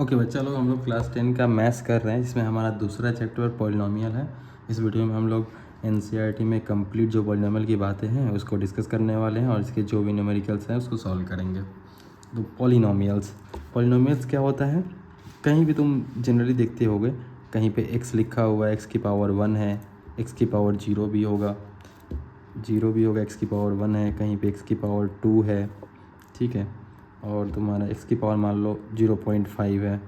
Okay बच्चा लोग, हम लोग क्लास 10 का मैथ्स कर रहे हैं, जिसमें हमारा दूसरा चैप्टर पॉलिनोमियल है। इस वीडियो में हम लोग एनसीईआरटी में कंप्लीट जो पॉलिनोमियल की बातें हैं उसको डिस्कस करने वाले हैं और इसके जो भी न्यूमेरिकल्स हैं उसको सॉल्व करेंगे। तो पॉलिनोमियल्स क्या होता है, कहीं भी तुम जनरली देखते होगे, कहीं पे x लिखा हुआ है, x की पावर 1 है, x की पावर 0 भी होगा, x की पावर 1 है, कहीं पे x की पावर 2 है, ठीक है। और तुम्हारा x की पावर मान लो 0.5 है।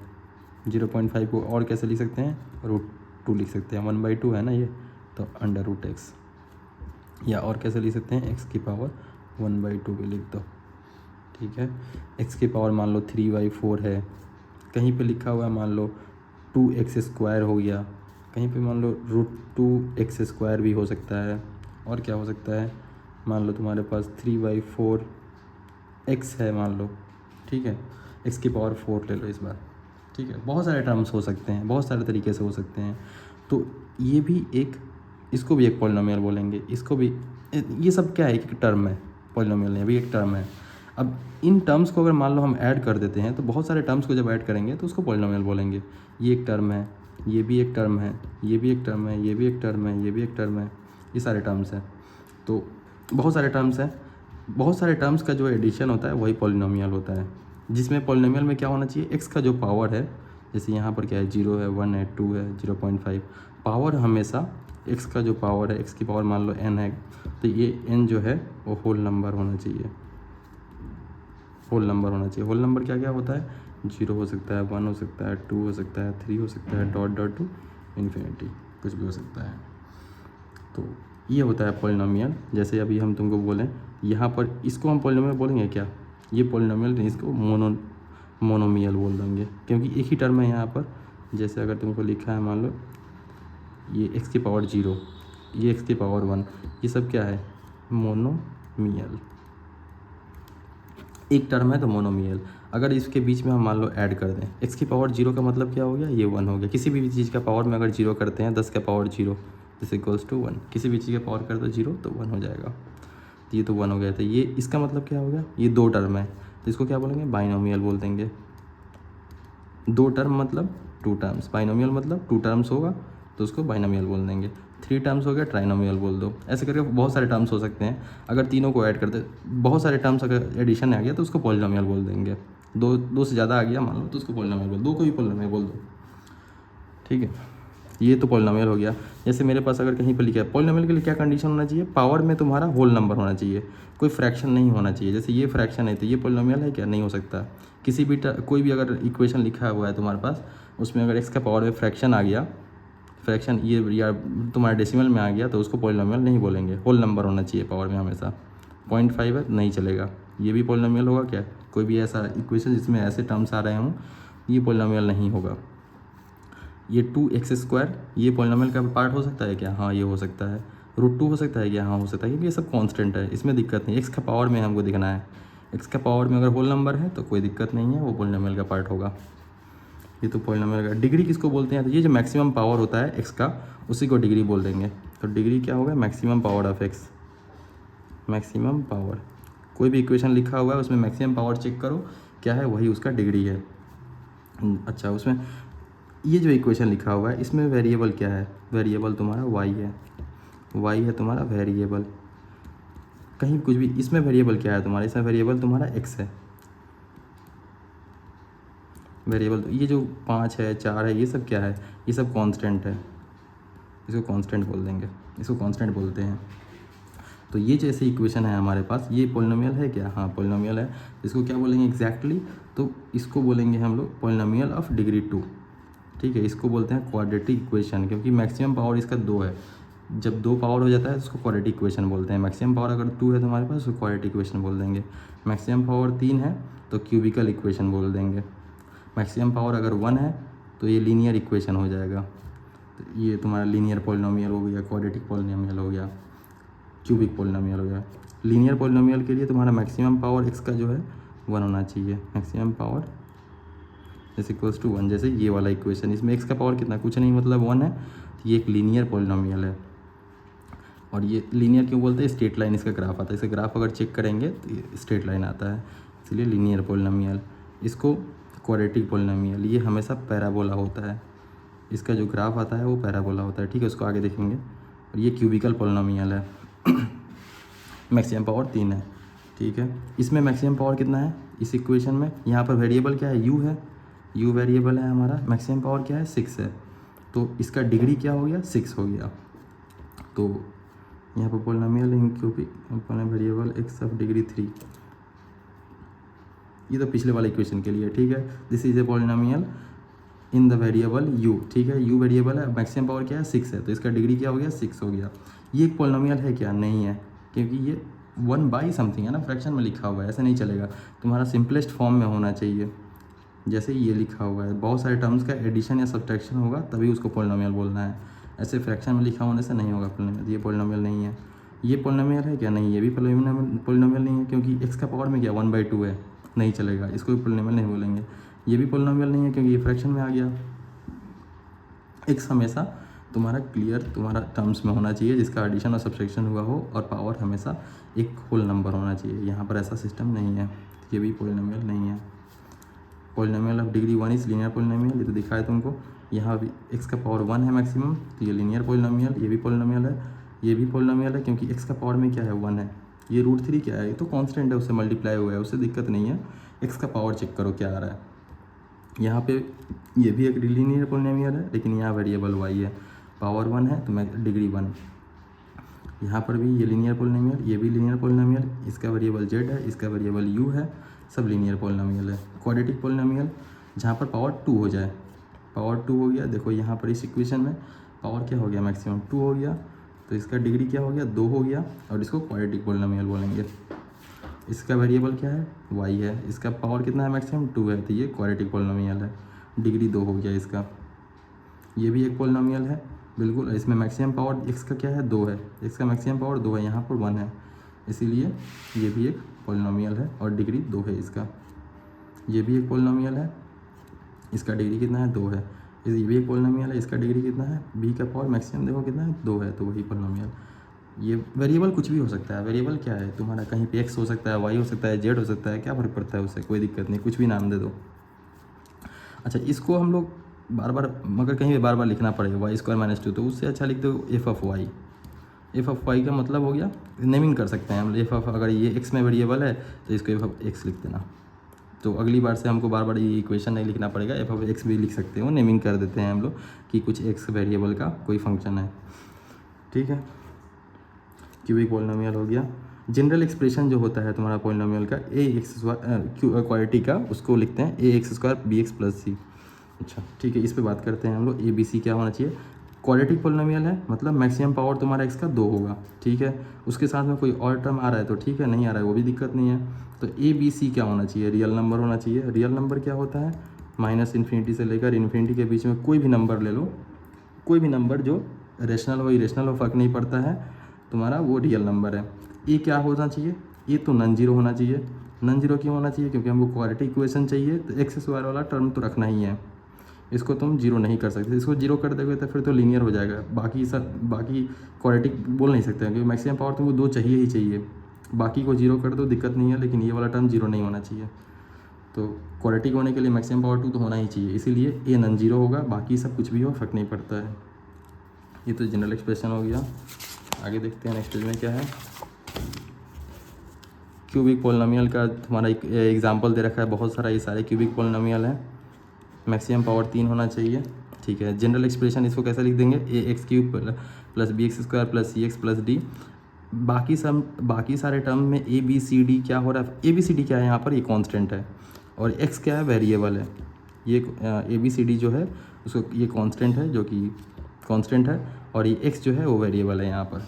0.5 को और कैसे लिख सकते हैं, √2 लिख सकते हैं, 1/2 है ना ये, तो √x। या और कैसे लिख सकते हैं, x की पावर 1/2 भी लिख दो, ठीक है। x की पावर मान लो 3/4 है, कहीं पे लिखा हुआ है मान लो 2x² हो गया, कहीं पे मान लो √2x² भी हो सकता है। और क्या हो सकता है, मान लो तुम्हारे पास 3/4 x है मान लो, ठीक है। x की पावर 4 ले लो इस बार, ठीक है। बहुत सारे टर्म्स हो सकते हैं, बहुत सारे तरीके से हो सकते हैं। तो ये भी एक, इसको भी एक पॉलिनोमियल बोलेंगे, इसको भी। ये सब क्या है, एक टर्म है, पॉलिनोमियल नहीं भी एक टर्म है। अब इन टर्म्स को अगर मान लो हम ऐड कर देते हैं, तो बहुत सारे टर्म्स को जब ऐड करेंगे तो उसको पॉलिनोमियल बोलेंगे। ये एक टर्म है, ये भी एक टर्म है, ये भी एक टर्म है, ये भी एक टर्म है, ये भी एक टर्म है, ये सारे टर्म्स हैं। तो बहुत सारे टर्म्स हैं, बहुत सारे टर्म्स का जो एडिशन होता है वही पॉलिनोमियल होता है। जिसमें पॉलिनोमियल में क्या होना चाहिए, x का जो पावर है, जैसे यहाँ पर क्या है, 0 है, 1 है, 2 है, 0.5। पावर हमेशा x का जो पावर है, x की पावर मान लो n है, तो ये n जो है वो होल नंबर होना चाहिए। होल नंबर होना चाहिए। होल नंबर क्या क्या होता है, 0 हो सकता है, 1 हो सकता है, 2 हो सकता है, 3 हो सकता है, डॉट डॉट टू इन्फिनिटी, कुछ भी हो सकता है। तो ये होता है पॉलिनोमियल। जैसे अभी हम तुमको बोलें यहाँ पर, इसको हम पॉलिनोमियल बोलेंगे क्या, ये पॉलिनोमियल नहीं, इसको मोनोमियल बोल देंगे, क्योंकि एक ही टर्म है यहाँ पर। जैसे अगर तुमको लिखा है मान लो ये x की पावर 0, ये x की पावर 1, ये सब क्या है, मोनोमियल। एक टर्म है तो मोनोमियल। अगर इसके बीच में हम मान लो ऐड कर दें, x की पावर 0 का मतलब क्या हो गया, ये 1 हो गया। किसी भी चीज़ का पावर में अगर 0 करते हैं, 10 का पावर 0 दिस इक्वल्स टू 1, किसी भी चीज़ का पावर कर दो 0 तो 1 हो जाएगा। तो ये तो 1 हो गया। तो ये इसका मतलब क्या हो गया, ये दो टर्म है, तो इसको क्या बोलेंगे, बाइनोमियल बोल देंगे। दो टर्म मतलब 2 टर्म्स, बाइनोमियल मतलब 2 टर्म्स होगा तो उसको बाइनोमियल बोल देंगे। 3 टर्म्स हो गया, ट्राइनोमियल बोल दो। ऐसे करके बहुत सारे टर्म्स हो सकते हैं। अगर तीनों को ऐड करते, बहुत सारे टर्म्स अगर एडिशन आ गया तो उसको पॉलिनोमियल बोल देंगे। दो से ज़्यादा आ गया मान लो तो उसको पॉलिनोमियल बोल दो, को भी पॉलिनोमियल बोल दो, ठीक है। ये तो पॉलिनोमियल हो गया। जैसे मेरे पास अगर कहीं पर लिखा है, पॉलिनोमियल के लिए क्या कंडीशन होना चाहिए, पावर में तुम्हारा होल नंबर होना चाहिए, कोई फ्रैक्शन नहीं होना चाहिए। जैसे ये फ्रैक्शन है तो ये पॉलिनोमियल है क्या, नहीं हो सकता। किसी भी कोई भी अगर इक्वेशन लिखा हुआ है तुम्हारे पास, उसमें अगर x का पावर में फ्रैक्शन आ गया, फ्रैक्शन ये या तुम्हारे डेसिमल में आ गया, तो उसको पॉलिनोमियल नहीं बोलेंगे। होल नंबर होना चाहिए पावर में हमेशा। 0.5 है नहीं चलेगा, ये भी पॉलिनोमियल होगा क्या, कोई भी ऐसा इक्वेशन जिसमें ऐसे टर्म्स आ रहे हों, ये पॉलिनोमियल नहीं होगा। ये 2x², ये पॉलिनोमियल का पार्ट हो सकता है क्या, हाँ ये हो सकता है। √2 हो सकता है क्या, हाँ हो सकता है, क्योंकि ये सब कांस्टेंट है, इसमें दिक्कत नहीं। x का पावर में हमको दिखना है, x का पावर में अगर होल नंबर है तो कोई दिक्कत नहीं है, वो पॉलिनोमियल का पार्ट होगा। ये तो पॉलिनोमियल का। डिग्री किसको बोलते हैं, तो ये जो मैक्सिमम पावर होता है x का, उसी को डिग्री बोल देंगे। तो डिग्री क्या होगा, maximum power of x। Maximum power, कोई भी इक्वेशन लिखा हुआ है उसमें मैक्सिमम पावर चेक करो क्या है, वही उसका डिग्री है। अच्छा, उसमें ये जो इक्वेशन लिखा हुआ है इसमें वेरिएबल क्या है, वेरिएबल तुम्हारा y है, y है तुम्हारा वेरिएबल। कहीं कुछ भी, इसमें वेरिएबल क्या है तुम्हारा, इसमें वेरिएबल तुम्हारा x है। वेरिएबल तो ये जो 5 है, 4 है, ये सब क्या है, ये सब कांस्टेंट है, इसको कांस्टेंट बोल देंगे, इसको कांस्टेंट बोलते हैं। तो ये जैसे इक्वेशन है हमारे पास, ये पॉलिनोमियल है क्या, हाँ पॉलिनोमियल है। इसको क्या बोलेंगे एग्जैक्टली, तो इसको बोलेंगे हम लोग पॉलिनोमियल ऑफ डिग्री 2, ठीक है। इसको बोलते हैं क्वाड्रेटिक इक्वेशन, क्योंकि मैक्सिमम पावर इसका 2 है। जब 2 पावर हो जाता है तो उसको क्वाड्रेटिक इक्वेशन बोलते हैं। मैक्सिमम पावर अगर 2 है तो हमारे पास, उसको क्वाड्रेटिक इक्वेशन बोल देंगे। मैक्सिमम पावर 3 है तो क्यूबिकल इक्वेशन बोल देंगे। मैक्सिमम पावर अगर 1 है तो ये लीनियर इक्वेशन हो जाएगा। तो ये तुम्हारा लीनियर पॉलिनोमियल हो गया, क्वाड्रेटिक पॉलिनोमियल हो गया, क्यूबिक पॉलिनोमियल हो गया। लीनियर पॉलिनोमियल के लिए तुम्हारा मैक्सिमम पावर x का जो है 1 होना चाहिए। Maximum power is equals to 1, जैसे ये वाला इक्वेशन, इसमें x का पावर कितना, कुछ नहीं, मतलब 1 है। तो ये एक लीनियर पॉलिनोमियल है। और ये लीनियर क्यों बोलते हैं, स्ट्रेट लाइन इसका ग्राफ आता है, इसका ग्राफ अगर चेक करेंगे तो स्ट्रेट लाइन आता है, इसलिए लीनियर पॉलिनोमियल। इसको क्वाड्रेटिक पॉलिनोमियल, ये हमेशा पैराबोला होता है, इसका जो ग्राफ आता है वो पैराबोला होता है, ठीक है, उसको आगे देखेंगे। और ये क्यूबिकल पॉलिनोमियल है, मैक्सिमम पावर 3 है, ठीक है। इसमें मैक्सिमम पावर कितना है इस इक्वेशन में, यहाँ पर वेरिएबल क्या है, यू है, यू वेरिएबल है हमारा, मैक्सिमम पावर क्या है 6 है, तो इसका डिग्री क्या हो गया 6 हो गया। तो यहाँ पर polynomial in cubic variable x of degree 3, ये तो पिछले वाले इक्वेशन के लिए, ठीक है। This is a polynomial in the variable you, ठीक है, यू वेरिएबल है, मैक्सिमम पावर क्या है 6 है, तो इसका डिग्री क्या हो गया 6 हो गया। ये एक पॉलिनोमियल है क्या, नहीं है, क्योंकि ये 1 बाई समथिंग है ना, फ्रैक्शन में लिखा हुआ है, ऐसे नहीं चलेगा, तुम्हारा सिंपलेस्ट फॉर्म में होना चाहिए, जैसे ये लिखा हुआ है, बहुत सारे टर्म्स का एडिशन या सब्ट्रैक्शन होगा तभी उसको पॉलिनोमियल बोलना है, ऐसे फ्रैक्शन में लिखा होने से नहीं होगा पॉलिनोमियल। ये पॉलिनोमियल नहीं है, ये पॉलिनोमियल है क्या, नहीं, ये भी पॉलिनोमियल नहीं है, क्योंकि एक्स का पावर में क्या 1/2 है, नहीं चलेगा, इसको भी पॉलिनोमियल नहीं बोलेंगे। ये भी पॉलिनोमियल नहीं है क्योंकि ये फ्रैक्शन में आ गया। एक्स हमेशा तुम्हारा क्लियर तुम्हारा टर्म्स में होना चाहिए जिसका एडिशन और सब्ट्रैक्शन हुआ हो, और पावर हमेशा एक होल नंबर होना चाहिए, यहाँ पर ऐसा सिस्टम नहीं है, ये भी पॉलिनोमियल नहीं है। Polynomial of degree 1 is linear polynomial, ये तो दिखाया तुमको, यहाँ भी एक्स का पावर 1 है मैक्सिमम, तो ये लीनियर पॉलिनोमियल, ये भी पॉलिनोमियल है, ये भी पॉलिनोमियल है, क्योंकि एक्स का पावर में क्या है 1 है, ये √3 क्या है, ये तो कांस्टेंट है, उससे मल्टीप्लाई हुआ है, उससे दिक्कत नहीं है। एक्स का पावर चेक करो क्या आ रहा है, यहाँ पे ये भी एक लीनियर पॉलिनोमियल है, लेकिन यहाँ वेरिएबल वाई है, पावर 1 है तो मैं डिग्री 1। यहाँ पर भी ये लीनियर पॉलिनोमियल, ये भी लीनियर पॉलिनोमियल, इसका वेरिएबल जेड है, इसका वेरिएबल यू है, सब लीनियर पॉलिनोमियल है। क्वाड्रेटिक पॉलिनोमियल जहाँ पर पावर 2 हो जाए, पावर 2 हो गया, देखो यहाँ पर इस इक्वेशन में पावर क्या हो गया मैक्सिमम 2 हो गया, तो इसका डिग्री क्या हो गया 2 हो गया, और इसको क्वाड्रेटिक पॉलिनोमियल बोलेंगे। इसका वेरिएबल क्या है वाई है, इसका पावर कितना है मैक्सिमम 2 है, तो ये क्वाड्रेटिक पॉलिनोमियल है, डिग्री 2 हो गया इसका। ये भी एक पॉलिनोमियल है बिल्कुल, इसमें मैक्सिमम पावर एक्स का क्या है 2 है, एक्स का मैक्सिमम पावर 2 है, यहाँ पर 1 है, इसीलिए ये भी एक पॉलिनोमियल है और डिग्री 2 है इसका। ये भी एक पॉलिनोमियल है, इसका डिग्री कितना है 2 है, ये भी एक पॉलिनोमियल है, इसका डिग्री कितना है, बी का पावर मैक्सिमम देखो कितना है 2 है, तो वही पॉलिनोमियल। ये वेरिएबल कुछ भी हो सकता है, वेरिएबल क्या है तुम्हारा, कहीं पे एक्स हो सकता है, वाई हो सकता है, जेड हो सकता है, क्या फ़र्क पड़ता है उससे, कोई दिक्कत नहीं, कुछ भी नाम दे दो। अच्छा, इसको हम लोग बार बार मगर कहीं भी बार बार लिखना पड़ेगा y² - 2, तो उससे अच्छा लिख दो f of y. F of y का मतलब हो गया नेमिंग कर सकते हैं हम एफ ऑफ, अगर ये एक्स में वेरिएबल है तो इसको एफ ऑफ एक्स लिख देना, तो अगली बार से हमको बार बार ये इक्वेशन नहीं लिखना पड़ेगा, एफ ऑफ एक्स भी लिख सकते हो, नेमिंग कर देते हैं हम लोग कि कुछ एक्स वेरिएबल का कोई फंक्शन है, ठीक है। क्यूबिक पॉलिनोमियल हो गया। जनरल एक्सप्रेशन जो होता है तुम्हारा पॉलिनोमियल का क्वाड्रेटी का, उसको लिखते हैं ax² bx + c। अच्छा ठीक है, इस पे बात करते हैं हम लोग। ABC क्या होना चाहिए, क्वाड्रेटिक पॉलिनोमियल है मतलब मैक्सिमम पावर तुम्हारा x का 2 होगा, ठीक है। उसके साथ में कोई और टर्म आ रहा है तो ठीक है, नहीं आ रहा है वो भी दिक्कत नहीं है। तो ABC क्या होना चाहिए, रियल नंबर होना चाहिए। रियल नंबर क्या होता है, -∞ से लेकर इन्फिनिटी के बीच में कोई भी नंबर ले लो, कोई भी नंबर जो रेशनल हो इरेशनल हो फ़र्क नहीं पड़ता है, तुम्हारा वो रियल नंबर है। ये क्या होना चाहिए, ये तो नॉन जीरो होना चाहिए। नॉन जीरो क्यों होना चाहिए, क्योंकि हमको क्वाड्रेटिक इक्वेशन चाहिए, तो x² वाला टर्म तो रखना ही है, इसको तुम जीरो नहीं कर सकते। इसको जीरो कर दोगे तो फिर तो लीनियर हो जाएगा, बाकी क्वाड्रेटिक बोल नहीं सकते क्योंकि मैक्सिमम पावर तुमको 2 चाहिए ही चाहिए, बाकी को जीरो कर दो दिक्कत नहीं है, लेकिन ये वाला टर्म जीरो नहीं होना चाहिए। तो क्वाड्रेटिक होने के लिए मैक्सिमम पावर 2 तो होना ही चाहिए, इसीलिए ये नॉन जीरो होगा, बाकी सब कुछ भी हो फर्क नहीं पड़ता है। ये तो जनरल एक्सप्रेशन हो गया। आगे देखते हैं नेक्स्ट पेज में क्या है। क्यूबिक पॉलिनोमियल का तुम्हारा एक एग्जांपल दे रखा है, बहुत सारा, ये सारे क्यूबिक पॉलिनोमियल है, मैक्सिमम पावर 3 होना चाहिए, ठीक है। जनरल एक्सप्रेशन इसको कैसे लिख देंगे, ax³ + bx² + cx + d। बाकी सारे टर्म में a b c d क्या हो रहा है, a b c d क्या है यहाँ पर, ये कांस्टेंट है, और x क्या है वेरिएबल है। ये a b c d जो है उसको ये कांस्टेंट है, जो कि कांस्टेंट है, और ये x जो है वो वेरिएबल है यहाँ पर।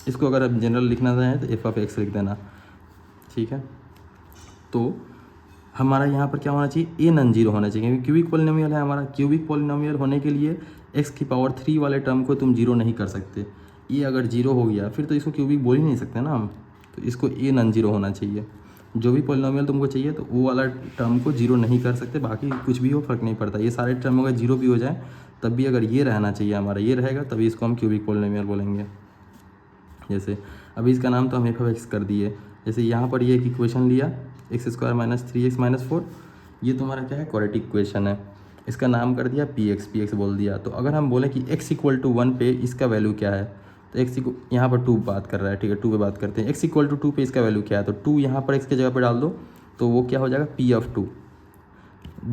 इसको अगर आप जनरल लिखना चाहें तो f ऑफ x लिख देना, ठीक है। तो हमारा यहाँ पर क्या होना चाहिए, ए नॉन जीरो होना चाहिए, क्योंकि क्यूबिक पॉलिनोमियल है हमारा। क्यूबिक पॉलिनोमियल होने के लिए x³ वाले टर्म को तुम जीरो नहीं कर सकते। ये अगर जीरो हो गया फिर तो इसको क्यूबिक बोल ही नहीं सकते ना हम, तो इसको ए नॉन जीरो होना चाहिए। जो भी पॉलिनोमियल तुमको चाहिए तो वो वाला टर्म को जीरो नहीं कर सकते, बाकी कुछ भी हो फर्क नहीं पड़ता। ये सारे टर्म अगर जीरो भी हो जाए तब भी अगर ये रहना चाहिए हमारा, ये रहेगा तभी इसको हम क्यूबिक पॉलिनोमियल बोलेंगे। जैसे अभी इसका नाम तो हम एफ ऑफ एक्स कर दिए, जैसे यहाँ पर ये एक इक्वेशन लिया x² - 3x - 4, ये तुम्हारा क्या है, क्वाड्रेटिक इक्वेशन है। इसका नाम कर दिया पी एक्स बोल दिया। तो अगर हम बोले कि x इक्वल टू 1 पे इसका वैल्यू क्या है, तो x को यहाँ पर 2 बात कर रहा है, ठीक है, 2 पे बात करते हैं। x इक्वल टू 2 पे इसका वैल्यू क्या है, तो 2 यहाँ पर x के जगह पे डाल दो, तो वो क्या हो जाएगा, p ऑफ 2।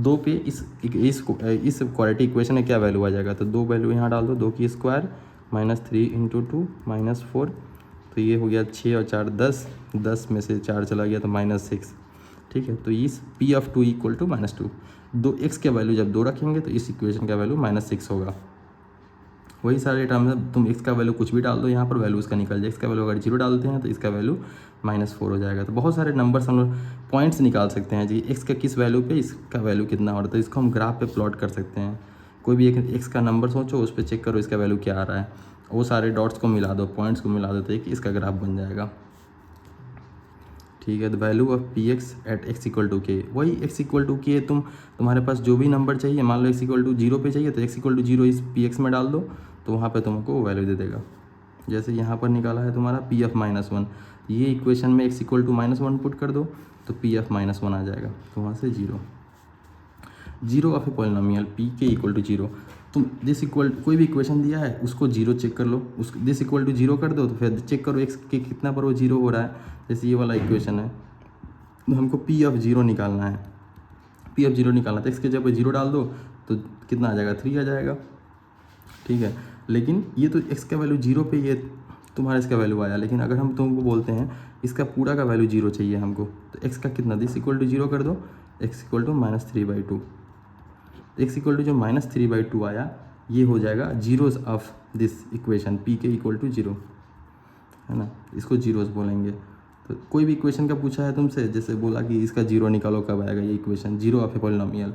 2 पे इस क्वाड्रेटिक इक्वेशन में क्या वैल्यू आ जाएगा, तो 2 वैल्यू यहाँ डाल दो, 2 की स्क्वायर -3 इंटू 2 -4, तो ये हो गया 6 और 4 10, 10 में से 4 चला गया तो -6, ठीक है। तो इस p ऑफ 2 इक्वल टू -2, दो x के वैल्यू जब 2 रखेंगे तो इस इक्वेशन का वैल्यू -6 होगा। वही सारे टर्म है, तुम x का वैल्यू कुछ भी डाल दो, यहाँ पर वैल्यू इसका निकल जाए। x का वैल्यू अगर 0 डालते हैं तो इसका वैल्यू -4 हो जाएगा। तो बहुत सारे नंबर्स हम लोग पॉइंट्स निकाल सकते हैं जी, x का किस वैल्यू पे इसका वैल्यू कितना हो रहा है, तो इसको हम ग्राफ पे प्लॉट कर सकते हैं। कोई भी एक x का नंबर सोचो, उस पर चेक करो इसका वैल्यू क्या आ रहा है, वो सारे डॉट्स को मिला दो, पॉइंट्स को मिला दो, तो एक इसका ग्राफ बन जाएगा, ठीक है। The value of p x at x equal to k, वही एक्स इक्वल टू के तुम्हारे पास जो भी नंबर चाहिए, मान लो एक्स इक्वल टू 0 पे चाहिए तो एक्स इक्वल टू 0 इस पी एक्स में डाल दो, तो वहाँ पे तुमको वैल्यू दे देगा। जैसे यहाँ पर निकाला है तुम्हारा पी एफ -1, ये इक्वेशन में एक्स इक्वल टू -1 पुट कर दो तो पी एफ -1 आ जाएगा, तो वहाँ से 0 of a polynomial P k equal to 0। तुम दिस इक्वल कोई भी इक्वेशन दिया है उसको 0 चेक कर लो, उस दिस इक्वल टू 0 कर दो, तो फिर चेक करो एक्स के कितना पर वो 0 हो रहा है। जैसे ये वाला इक्वेशन है, तो हमको पी ऑफ 0 निकालना है, पी ऑफ 0 निकालना, तो एक्स के जब 0 डाल दो तो कितना आ जाएगा, 3 आ जाएगा, ठीक है। लेकिन ये तो एक्स का वैल्यू 0 पे ये तुम्हारा इसका वैल्यू आया, लेकिन अगर हम तुमको बोलते हैं इसका पूरा का वैल्यू 0 चाहिए हमको, तो एक्स का कितना, दिस इक्वल टू 0 कर दो, x equal to -3/2, x equal to जो -3/2 आया ये हो जाएगा zeros of this equation p k equal to 0, है ना, इसको जीरोज बोलेंगे। तो कोई भी इक्वेशन का पूछा है तुमसे, जैसे बोला कि इसका 0 निकालो कब आएगा, ये इक्वेशन 0 ऑफ ए पॉलिनोमियल,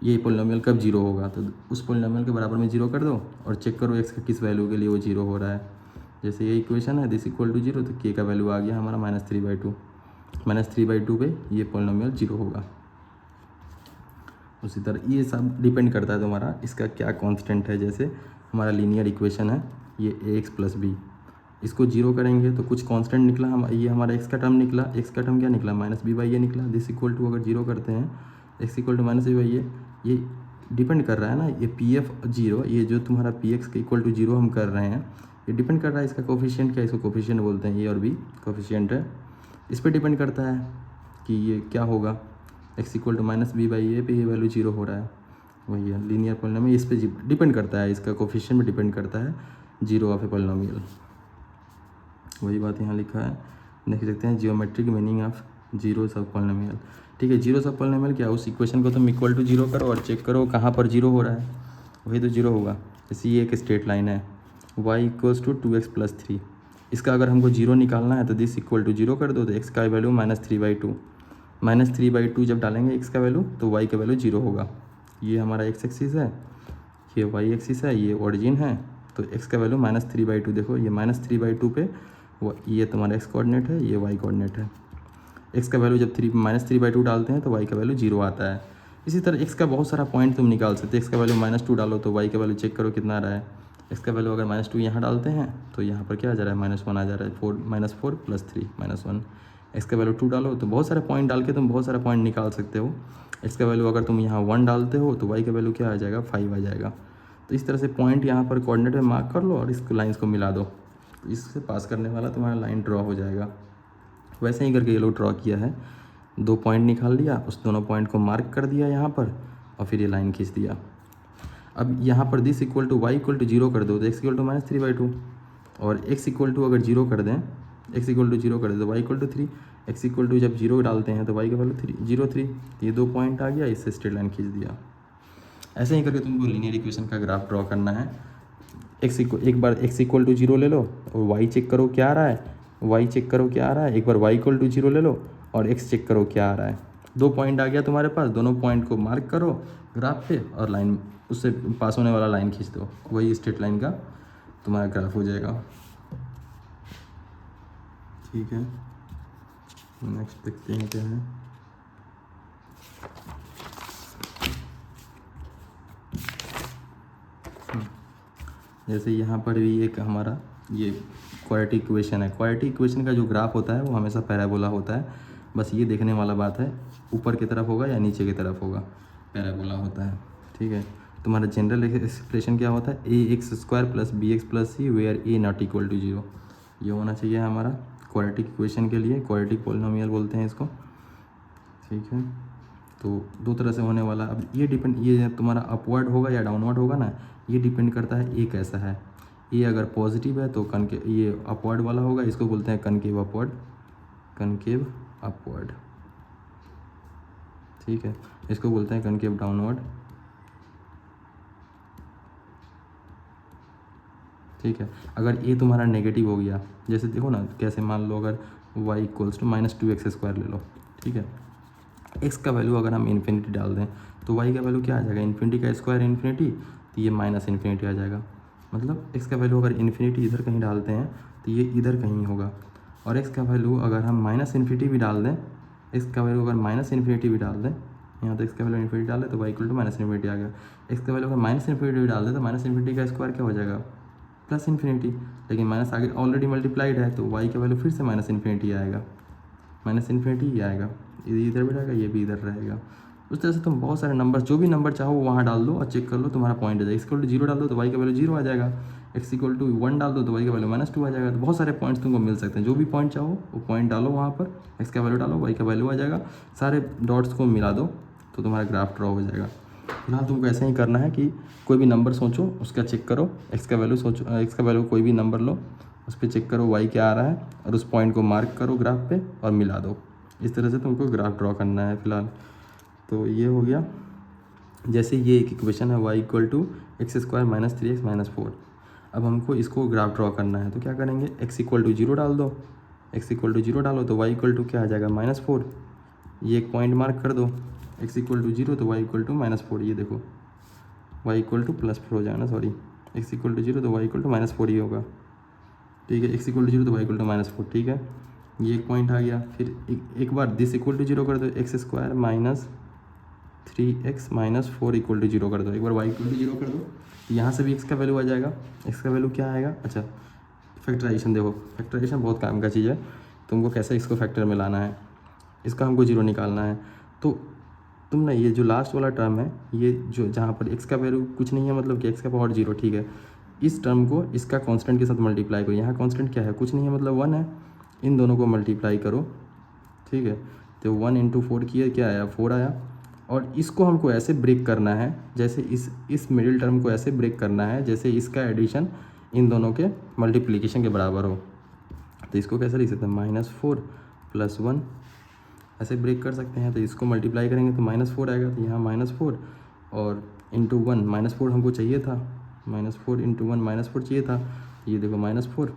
ये पॉलिनोमियल कब 0 होगा, तो उस पॉलिनोमियल के बराबर में 0 कर दो और चेक करो एक्स का किस वैल्यू के लिए वो 0 हो रहा है। जैसे ये इक्वेशन है दिस इक्वल टू 0, तो के का वैल्यू आ गया हमारा -3/2, -3/2 पे ये पॉलिनोमियल 0 होगा। उसी तरह ये सब डिपेंड करता है तुम्हारा इसका क्या कांस्टेंट है। जैसे हमारा लीनियर इक्वेशन है ये ax + b, इसको 0 करेंगे तो कुछ कांस्टेंट निकला, हम ये हमारा x का टर्म निकला, x का टर्म क्या निकला, -b/a निकला। दिस इक्वल टू अगर 0 करते हैं x इक्वल टू -b/a, ये डिपेंड कर रहा है ना, ये पी एफ 0, ये जो तुम्हारा पी एक्स के इक्वल टू 0 हम कर रहे हैं, ये डिपेंड कर रहा है इसका कोफिशिएंट क्या, इसको कोफिशिएंट बोलते हैं, ए और बी कोफिशिएंट है, इस पर डिपेंड करता है कि ये क्या होगा, x इक्वल टू -b/a पे ये वैल्यू 0 हो रहा है, वही है लीनियर पॉलिनोमियल, इस पे डिपेंड करता है, इसका कोफिशिएंट पे डिपेंड करता है 0 ऑफ ए पॉलिनोमियल। वही बात यहाँ लिखा है, देख सकते हैं geometric meaning of zeros of polynomial, ठीक है। जीरोस ऑफ पॉलिनोमियल क्या, उस इक्वेशन को तुम इक्वल टू 0 करो और चेक करो कहाँ पर 0 हो रहा है, वही तो 0 होगा। जैसे ये एक स्ट्रेट लाइन है y इक्वल्स टू 2x + 3, इसका अगर हमको 0 निकालना है तो दिस इक्वल टू 0 कर दो, तो x का वैल्यू -3/2, -3/2 जब डालेंगे x का वैल्यू तो y का वैल्यू 0 होगा। ये हमारा x एक्सिस है, ये y एक्सिस है, ये ओरिजिन है, तो x का वैल्यू -3/2, देखो ये -3/2 पे ये तुम्हारा x कोऑर्डिनेट है, ये y कोऑर्डिनेट है। x का वैल्यू जब -3/2 डालते हैं तो y का वैल्यू 0 आता है। इसी तरह x का बहुत सारा पॉइंट तुम निकाल सकते हैं, x का वैल्यू -2 डालो तो y का वैल्यू चेक करो कितना आ रहा है, x का वैल्यू अगर -2 यहाँ डालते हैं तो यहाँ पर क्या आ जा रहा है, -1 आ जा रहा है, 4 + 3 -1। x का वैल्यू 2 डालो, तो बहुत सारे पॉइंट डाल के तुम बहुत सारा पॉइंट निकाल सकते हो। x का वैल्यू अगर तुम यहाँ 1 डालते हो तो y का वैल्यू क्या आ जाएगा, 5 आ जाएगा। तो इस तरह से पॉइंट यहाँ पर कोऑर्डिनेट में मार्क कर लो और इसको लाइन्स को मिला दो, तो इससे पास करने वाला तुम्हारा लाइन ड्रॉ हो जाएगा। वैसे ही करके ये लोग ड्रॉ किया है, 2 पॉइंट निकाल लिया, उस दोनों पॉइंट को मार्क कर दिया यहाँ पर और फिर ये लाइन खींच दिया। अब यहाँ पर this equal to y equal to 0 कर दो तो x इक्वल टू -3/2, और x इक्वल टू अगर 0 कर दें, x इक्वल टू 0 कर दें तो y equal to 3, x equal to जब 0 डालते हैं तो y का वैल्यू 3, ये 2 पॉइंट आ गया, इससे स्ट्रेट लाइन खींच दिया। ऐसे ही करके तुमको लीनियर इक्वेशन का ग्राफ ड्रॉ करना है। एक बार x इक्वल टू 0 ले लो और y चेक करो क्या आ रहा है, y चेक करो क्या आ रहा है, एक बार y इक्वल टू 0 ले लो और x चेक करो क्या आ रहा है। 2 पॉइंट आ गया तुम्हारे पास, दोनों पॉइंट को मार्क करो ग्राफ पे और लाइन उससे पास होने वाला लाइन खींच दो, वही स्ट्रेट लाइन का तुम्हारा ग्राफ हो जाएगा। ठीक है, नेक्स्ट देखते हैं क्या है। जैसे यहाँ पर भी एक हमारा ये क्वाड्रेटिक इक्वेशन है। क्वाड्रेटिक इक्वेशन का जो ग्राफ होता है वो हमेशा पैराबोला होता है, बस ये देखने वाला बात है ऊपर की तरफ होगा या नीचे की तरफ होगा, पैराबोला होता है। ठीक है, तुम्हारा जनरल एक्सप्रेशन क्या होता है, a x square plus b x plus c where a not equal to 0। ये होना चाहिए हमारा क्वाड्रेटिक इक्वेशन के लिए, क्वाड्रेटिक पॉलिनोमियल बोलते हैं इसको। ठीक है, तो दो तरह से होने वाला। अब ये तुम्हारा अपवर्ड होगा या डाउनवर्ड होगा ना, ये डिपेंड करता है ए कैसा है। ए अगर पॉजिटिव है तो ये अपवर्ड वाला होगा, इसको बोलते हैं कनकेव अपवर्ड, कनकेव अपवर्ड। ठीक है, इसको बोलते हैं कनकेव डाउनवर्ड। ठीक है, अगर ए तुम्हारा नेगेटिव हो गया, जैसे देखो ना कैसे, मान लो अगर y इक्वल्स टू -2x² ले लो। ठीक है, x का वैल्यू अगर हम इन्फिनिटी डाल दें तो y का वैल्यू क्या आ जाएगा, इन्फिनिटी का स्क्वायर इन्फिनिटी, तो ये माइनस इन्फिनिटी आ जाएगा। मतलब x का वैल्यू अगर इन्फिनिटी इधर कहीं डालते हैं तो ये इधर कहीं होगा, और x का वैल्यू अगर हम माइनस इन्फिनिटी भी डाल दें, x का वैल्यू अगर माइनस इन्फिनिटी भी डाल दें, यहाँ तो x का वैल्यू इन्फिनिटी डाल दें तो y equal to minus infinity आ गया। x का वैल्यू अगर माइनस इन्फिनिटी भी डाल दें तो माइनस इन्फिनिटी का स्क्वायर क्या हो जाएगा, प्लस इन्फिनिटी। लेकिन माइनस आगे ऑलरेडी मल्टीप्लाइड है तो y का वैल्यू फिर से माइनस इन्फिनिटी आएगा, माइनस इन्फिनिटी ही आएगा, इधर भी रहेगा, ये भी इधर रहेगा। उस तरह से तुम बहुत सारे नंबर, जो भी नंबर चाहो वहाँ डाल दो और चेक कर लो, तुम्हारा पॉइंट आ जाएगा। x = 0 डाल दो तो y का वैल्यू 0 आ जाएगा, x = 1 डाल दो तो y का वैल्यू -2 आ जाएगा। तो बहुत सारे पॉइंट्स तुमको मिल सकते हैं, जो भी पॉइंट चाहो वो पॉइंट डालो वहाँ पर, x का वैल्यू डालो, y का वैल्यू आ जाएगा, सारे डॉट्स को मिला दो तो तुम्हारा ग्राफ ड्रॉ हो जाएगा। फिलहाल तुमको ऐसा ही करना है कि कोई भी नंबर सोचो, उसका चेक करो, x का वैल्यू सोचो, x का वैल्यू कोई भी नंबर लो, उस पर चेक करो y क्या आ रहा है और उस पॉइंट को मार्क करो ग्राफ पे और मिला दो। इस तरह से तुमको ग्राफ ड्रॉ करना है फिलहाल। तो ये हो गया, जैसे ये एक इक्वेशन है y = x² - 3x - 4। अब हमको इसको ग्राफ ड्रॉ करना है तो क्या करेंगे, x = 0 डाल दो, x = 0 डालो तो y = क्या आ जाएगा, -4। ये एक पॉइंट मार्क कर दो, x = 0 तो y = -4। ये देखो y = +4 हो जाएगा ना, सॉरी, x = 0 तो y = -4 ही होगा। ठीक है, x = 0 तो y = -4। ठीक है, ये एक पॉइंट आ गया। फिर एक बार दिस = 0 कर दो, x² - 3x - 4 = 0 कर दो। एक बार y = 0 कर दो, यहाँ से भी x का वैल्यू आ जाएगा। x का वैल्यू क्या आएगा, अच्छा फैक्टराइजेशन देखो, फैक्टराइजेशन बहुत काम का चीज़ है, तुमको कैसे इसको फैक्टर में लाना है, इसका हमको 0 निकालना है। तो तुम ना ये जो लास्ट वाला टर्म है, ये जो जहाँ पर x का वैल्यू कुछ नहीं है, मतलब कि x का पावर 0, ठीक है, इस टर्म को इसका कांस्टेंट के साथ मल्टीप्लाई करो। यहाँ कांस्टेंट क्या है, कुछ नहीं है, मतलब 1 है, इन दोनों को मल्टीप्लाई करो। ठीक है, तो 1 × 4 किया, क्या आया, 4 आया। और इसको हमको ऐसे ब्रेक करना है, जैसे इस मिडिल टर्म को ऐसे ब्रेक करना है जैसे इसका एडिशन इन दोनों के मल्टीप्लिकेशन के बराबर हो। तो इसको कैसे लिख सकते हैं, -4 + 1, ऐसे ब्रेक कर सकते हैं। तो इसको मल्टीप्लाई करेंगे तो -4 आएगा, तो यहाँ -4 और × 1, -4 हमको चाहिए था, -4 × 1 -4 चाहिए था। ये देखो -4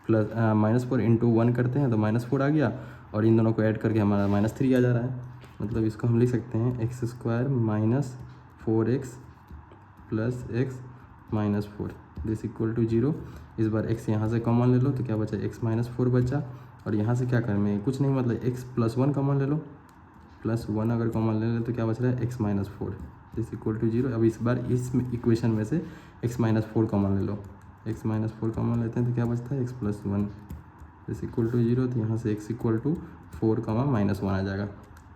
प्लस -4 × 1 करते हैं तो -4 आ गया, और इन दोनों को ऐड करके हमारा -3 आ जा रहा है। मतलब इसको हम लिख सकते हैं x² - 4x + x - 4 दिस = 0। इस बार x यहाँ से कॉमन ले लो तो क्या बचा, x - 4 बचा, और यहाँ से क्या करना है, कुछ नहीं, मतलब x + 1 कॉमन ले लो, +1 अगर कॉमन ले लो तो क्या बच रहा है, x - 4 दिस = 0। अब इस बार इस इक्वेशन में से x - 4 कॉमन ले लो, x - 4 कॉमन लेते हैं तो क्या बचता है, x + 1 दिस = 0। तो यहाँ से x = 4, -1 आ जाएगा।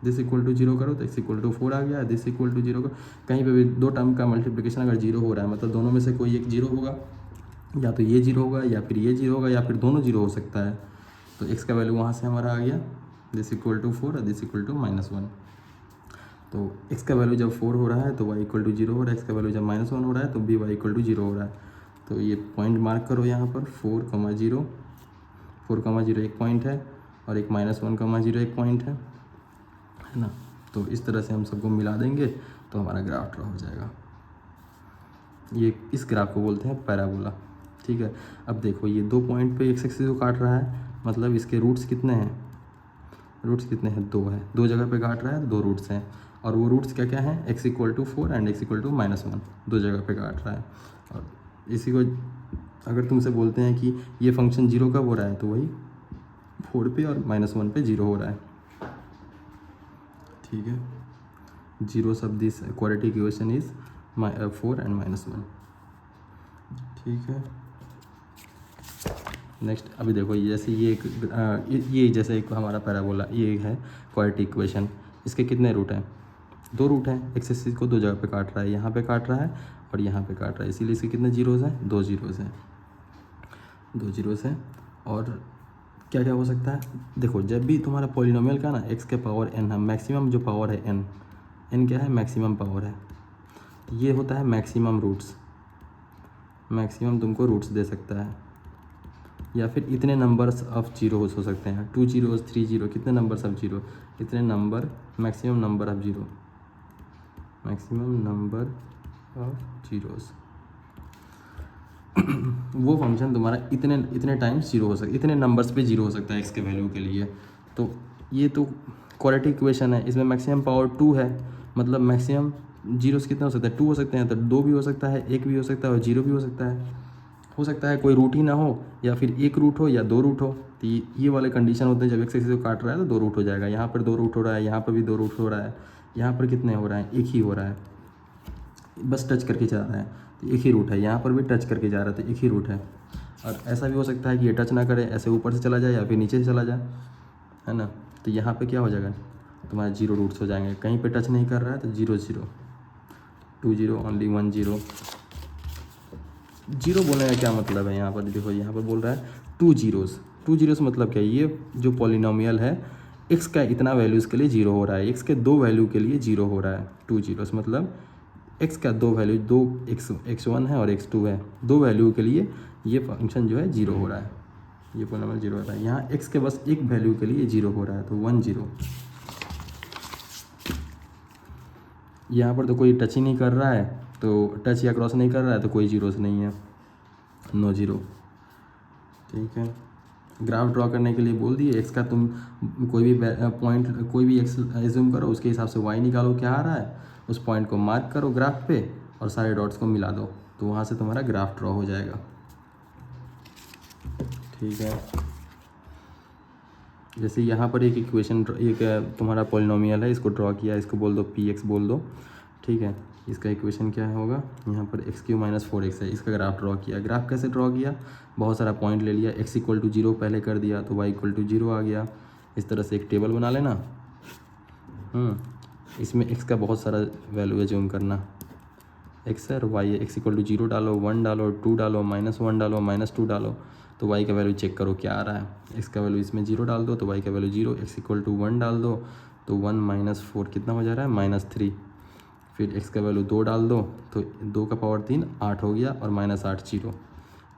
दिस = 0 करो तो x = 4 आ गया, दिस = 0 का कहीं पे भी दो टर्म का मल्टीप्लिकेशन अगर 0 हो रहा है, मतलब दोनों में से कोई एक 0 होगा, या तो ये 0 होगा या फिर ये 0 होगा या फिर दोनों 0 हो सकता है। तो x का वैल्यू वहाँ से हमारा आ गया, दिस = 4 और दिस = -1। तो x का वैल्यू जब 4 हो रहा है तो y = 0 हो रहा है, x का वैल्यू जब -1 हो रहा है तो भी y = 0 हो रहा है। तो ये पॉइंट मार्क करो यहाँ पर, 4, 0, 4, 0 एक पॉइंट है, और एक -1, 0 एक पॉइंट है ना। तो इस तरह से हम सबको मिला देंगे तो हमारा ग्राफ ड्रॉ हो जाएगा। ये इस ग्राफ को बोलते हैं पैराबोला। ठीक है, अब देखो ये 2 पॉइंट पे x एक्सिस को काट रहा है, मतलब इसके रूट्स कितने हैं, रूट्स कितने हैं, 2 है, 2 जगह पे काट रहा है, 2 रूट्स हैं, और वो रूट्स क्या क्या हैं, x = 4 एंड x = -1, 2 जगह पे काट रहा है। और इसी को अगर तुमसे बोलते हैं कि ये फंक्शन 0 कब हो रहा है, तो वही 4 पे और -1 पे 0 हो रहा है। ठीक है, 0 सब this quadratic equation is 4 and -1। ठीक है, नेक्स्ट अभी देखो, जैसे ये एक जैसे एक हमारा पैराबोला, ये है क्वाड्रेटिक इक्वेशन, इसके कितने रूट हैं? 2 रूट हैं। एक्स एक्सिस को 2 जगह पे काट रहा है, यहाँ पे काट रहा है और यहाँ पे काट रहा है, इसीलिए इसके कितने जीरोज़ हैं? 2 जीरोज़ हैं, 2 जीरोज़ हैं। और क्या क्या हो सकता है? देखो, जब भी तुम्हारा पॉलिनोमियल का ना एक्स के पावर n है, मैक्सिमम जो पावर है n क्या है? मैक्सिमम पावर है। तो ये होता है मैक्सिमम रूट्स, मैक्सिमम तुमको रूट्स दे सकता है। या फिर इतने नंबर्स ऑफ जीरोस हो सकते हैं, 2 जीरोस 3 जीरो, कितने नंबर्स ऑफ जीरो, इतने number, maximum number of zero, maximum number of zeros. वो फंक्शन तुम्हारा इतने इतने टाइम्स जीरो हो सकता है, इतने नंबर्स पे जीरो हो सकता है एक्स के वैल्यू के लिए। तो ये तो क्वाड्रेटिक इक्वेशन है, इसमें मैक्सिमम पावर 2 है, मतलब मैक्सिमम जीरोस कितने हो सकते हैं? 2 हो सकते हैं। तो 2 भी हो सकता है, 1 भी हो सकता है और 0 भी हो सकता है। हो सकता है कोई रूट ही ना हो, या फिर 1 रूट हो या 2 रूट हो। तो ये वाले कंडीशन होते हैं, जब एक्स एक्सिस को काट रहा है तो 2 रूट हो जाएगा। यहाँ पर 2 रूट हो रहा है, यहाँ पर भी 2 रूट हो रहा है, यहाँ पर कितने हो रहा है? 1 ही हो रहा है, बस टच करके जा रहा है, तो 1 ही रूट है। यहाँ पर भी टच करके जा रहा है, तो 1 ही रूट है। और ऐसा भी हो सकता है कि ये टच ना करे, ऐसे ऊपर से चला जाए या फिर नीचे से चला जाए, है ना। तो यहाँ पे क्या हो जाएगा? तुम्हारे 0 रूट्स हो जाएंगे। कहीं पे टच नहीं कर रहा है तो 0 0, 2 0, ओनली 1 0। जीरो बोलने का क्या मतलब है? यहाँ पर देखो, यहाँ पर बोल रहा है 2 जीरोस। 2 जीरोस मतलब क्या है? ये जो पॉलिनोमियल है, एक्स का इतना वैल्यूज़ के लिए 0 हो रहा है, एक्स के 2 वैल्यू के लिए 0 हो रहा है। 2 जीरोस मतलब एक्स का 2 वैल्यू, 2 x1 है और x2 है, 2 वैल्यू के लिए ये फंक्शन जो है 0 हो रहा है, ये पॉलिनोमियल 0 हो रहा है। यहाँ x के बस एक वैल्यू के लिए 0 हो रहा है, तो 1 0। यहाँ पर तो कोई टच ही नहीं कर रहा है, तो टच या क्रॉस नहीं कर रहा है, तो कोई जीरोस नहीं है, नो जीरो। ठीक है, ग्राफ ड्रॉ करने के लिए बोल दिए। एक्स का तुम कोई भी पॉइंट, कोई भी एक्स एज्यूम करो, उसके हिसाब से वाई निकालो क्या आ रहा है, उस पॉइंट को मार्क करो ग्राफ पे और सारे डॉट्स को मिला दो, तो वहाँ से तुम्हारा ग्राफ ड्रॉ हो जाएगा। ठीक है, जैसे यहाँ पर एक इक्वेशन, एक तुम्हारा पॉलिनोमियल है, इसको ड्रॉ किया, इसको बोल दो px बोल दो। ठीक है, इसका इक्वेशन क्या होगा? यहाँ पर x³ - 4x है, इसका ग्राफ ड्रॉ किया। ग्राफ कैसे ड्रॉ किया? बहुत सारा पॉइंट ले लिया, x = 0 पहले कर दिया तो y = 0 आ गया। इस तरह से एक टेबल बना लेना। इसमें x का बहुत सारा वैल्यू एज्यूम करना, x है और y है। x = 0 डालो, 1 डालो, 2 डालो, -1 डालो, -2 डालो, तो y का वैल्यू चेक करो क्या आ रहा है। x का वैल्यू इसमें 0 डाल दो तो y का वैल्यू 0। x = 1 डाल दो तो 1 - 4 कितना हो जा रहा है? -3। फिर x का वैल्यू 2 डाल दो तो 2 का पावर 3 8 हो गया और -8 0।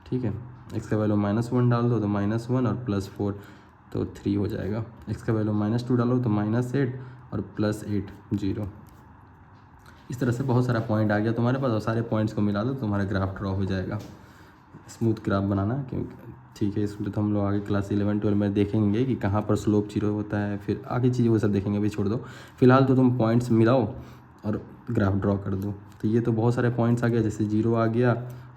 ठीक है, x का वैल्यू -1 डाल दो तो -1 और +4 तो 3 हो जाएगा। x का वैल्यू -2 डालो तो -8 और +8 0। इस तरह से बहुत सारा पॉइंट आ गया तुम्हारे पास, और सारे पॉइंट्स को मिला दो तो तुम्हारा ग्राफ ड्रॉ हो जाएगा। स्मूथ ग्राफ बनाना, क्योंकि ठीक है, इसमें तो हम लोग आगे क्लास 11 12 में देखेंगे कि कहाँ पर स्लोप 0 होता है, फिर आगे चीज़ें वो सब देखेंगे, अभी छोड़ दो। फिलहाल तो तुम पॉइंट्स मिलाओ और ग्राफ ड्रॉ कर दो। तो ये तो बहुत सारे पॉइंट्स आ गया, जैसे 0 आ गया,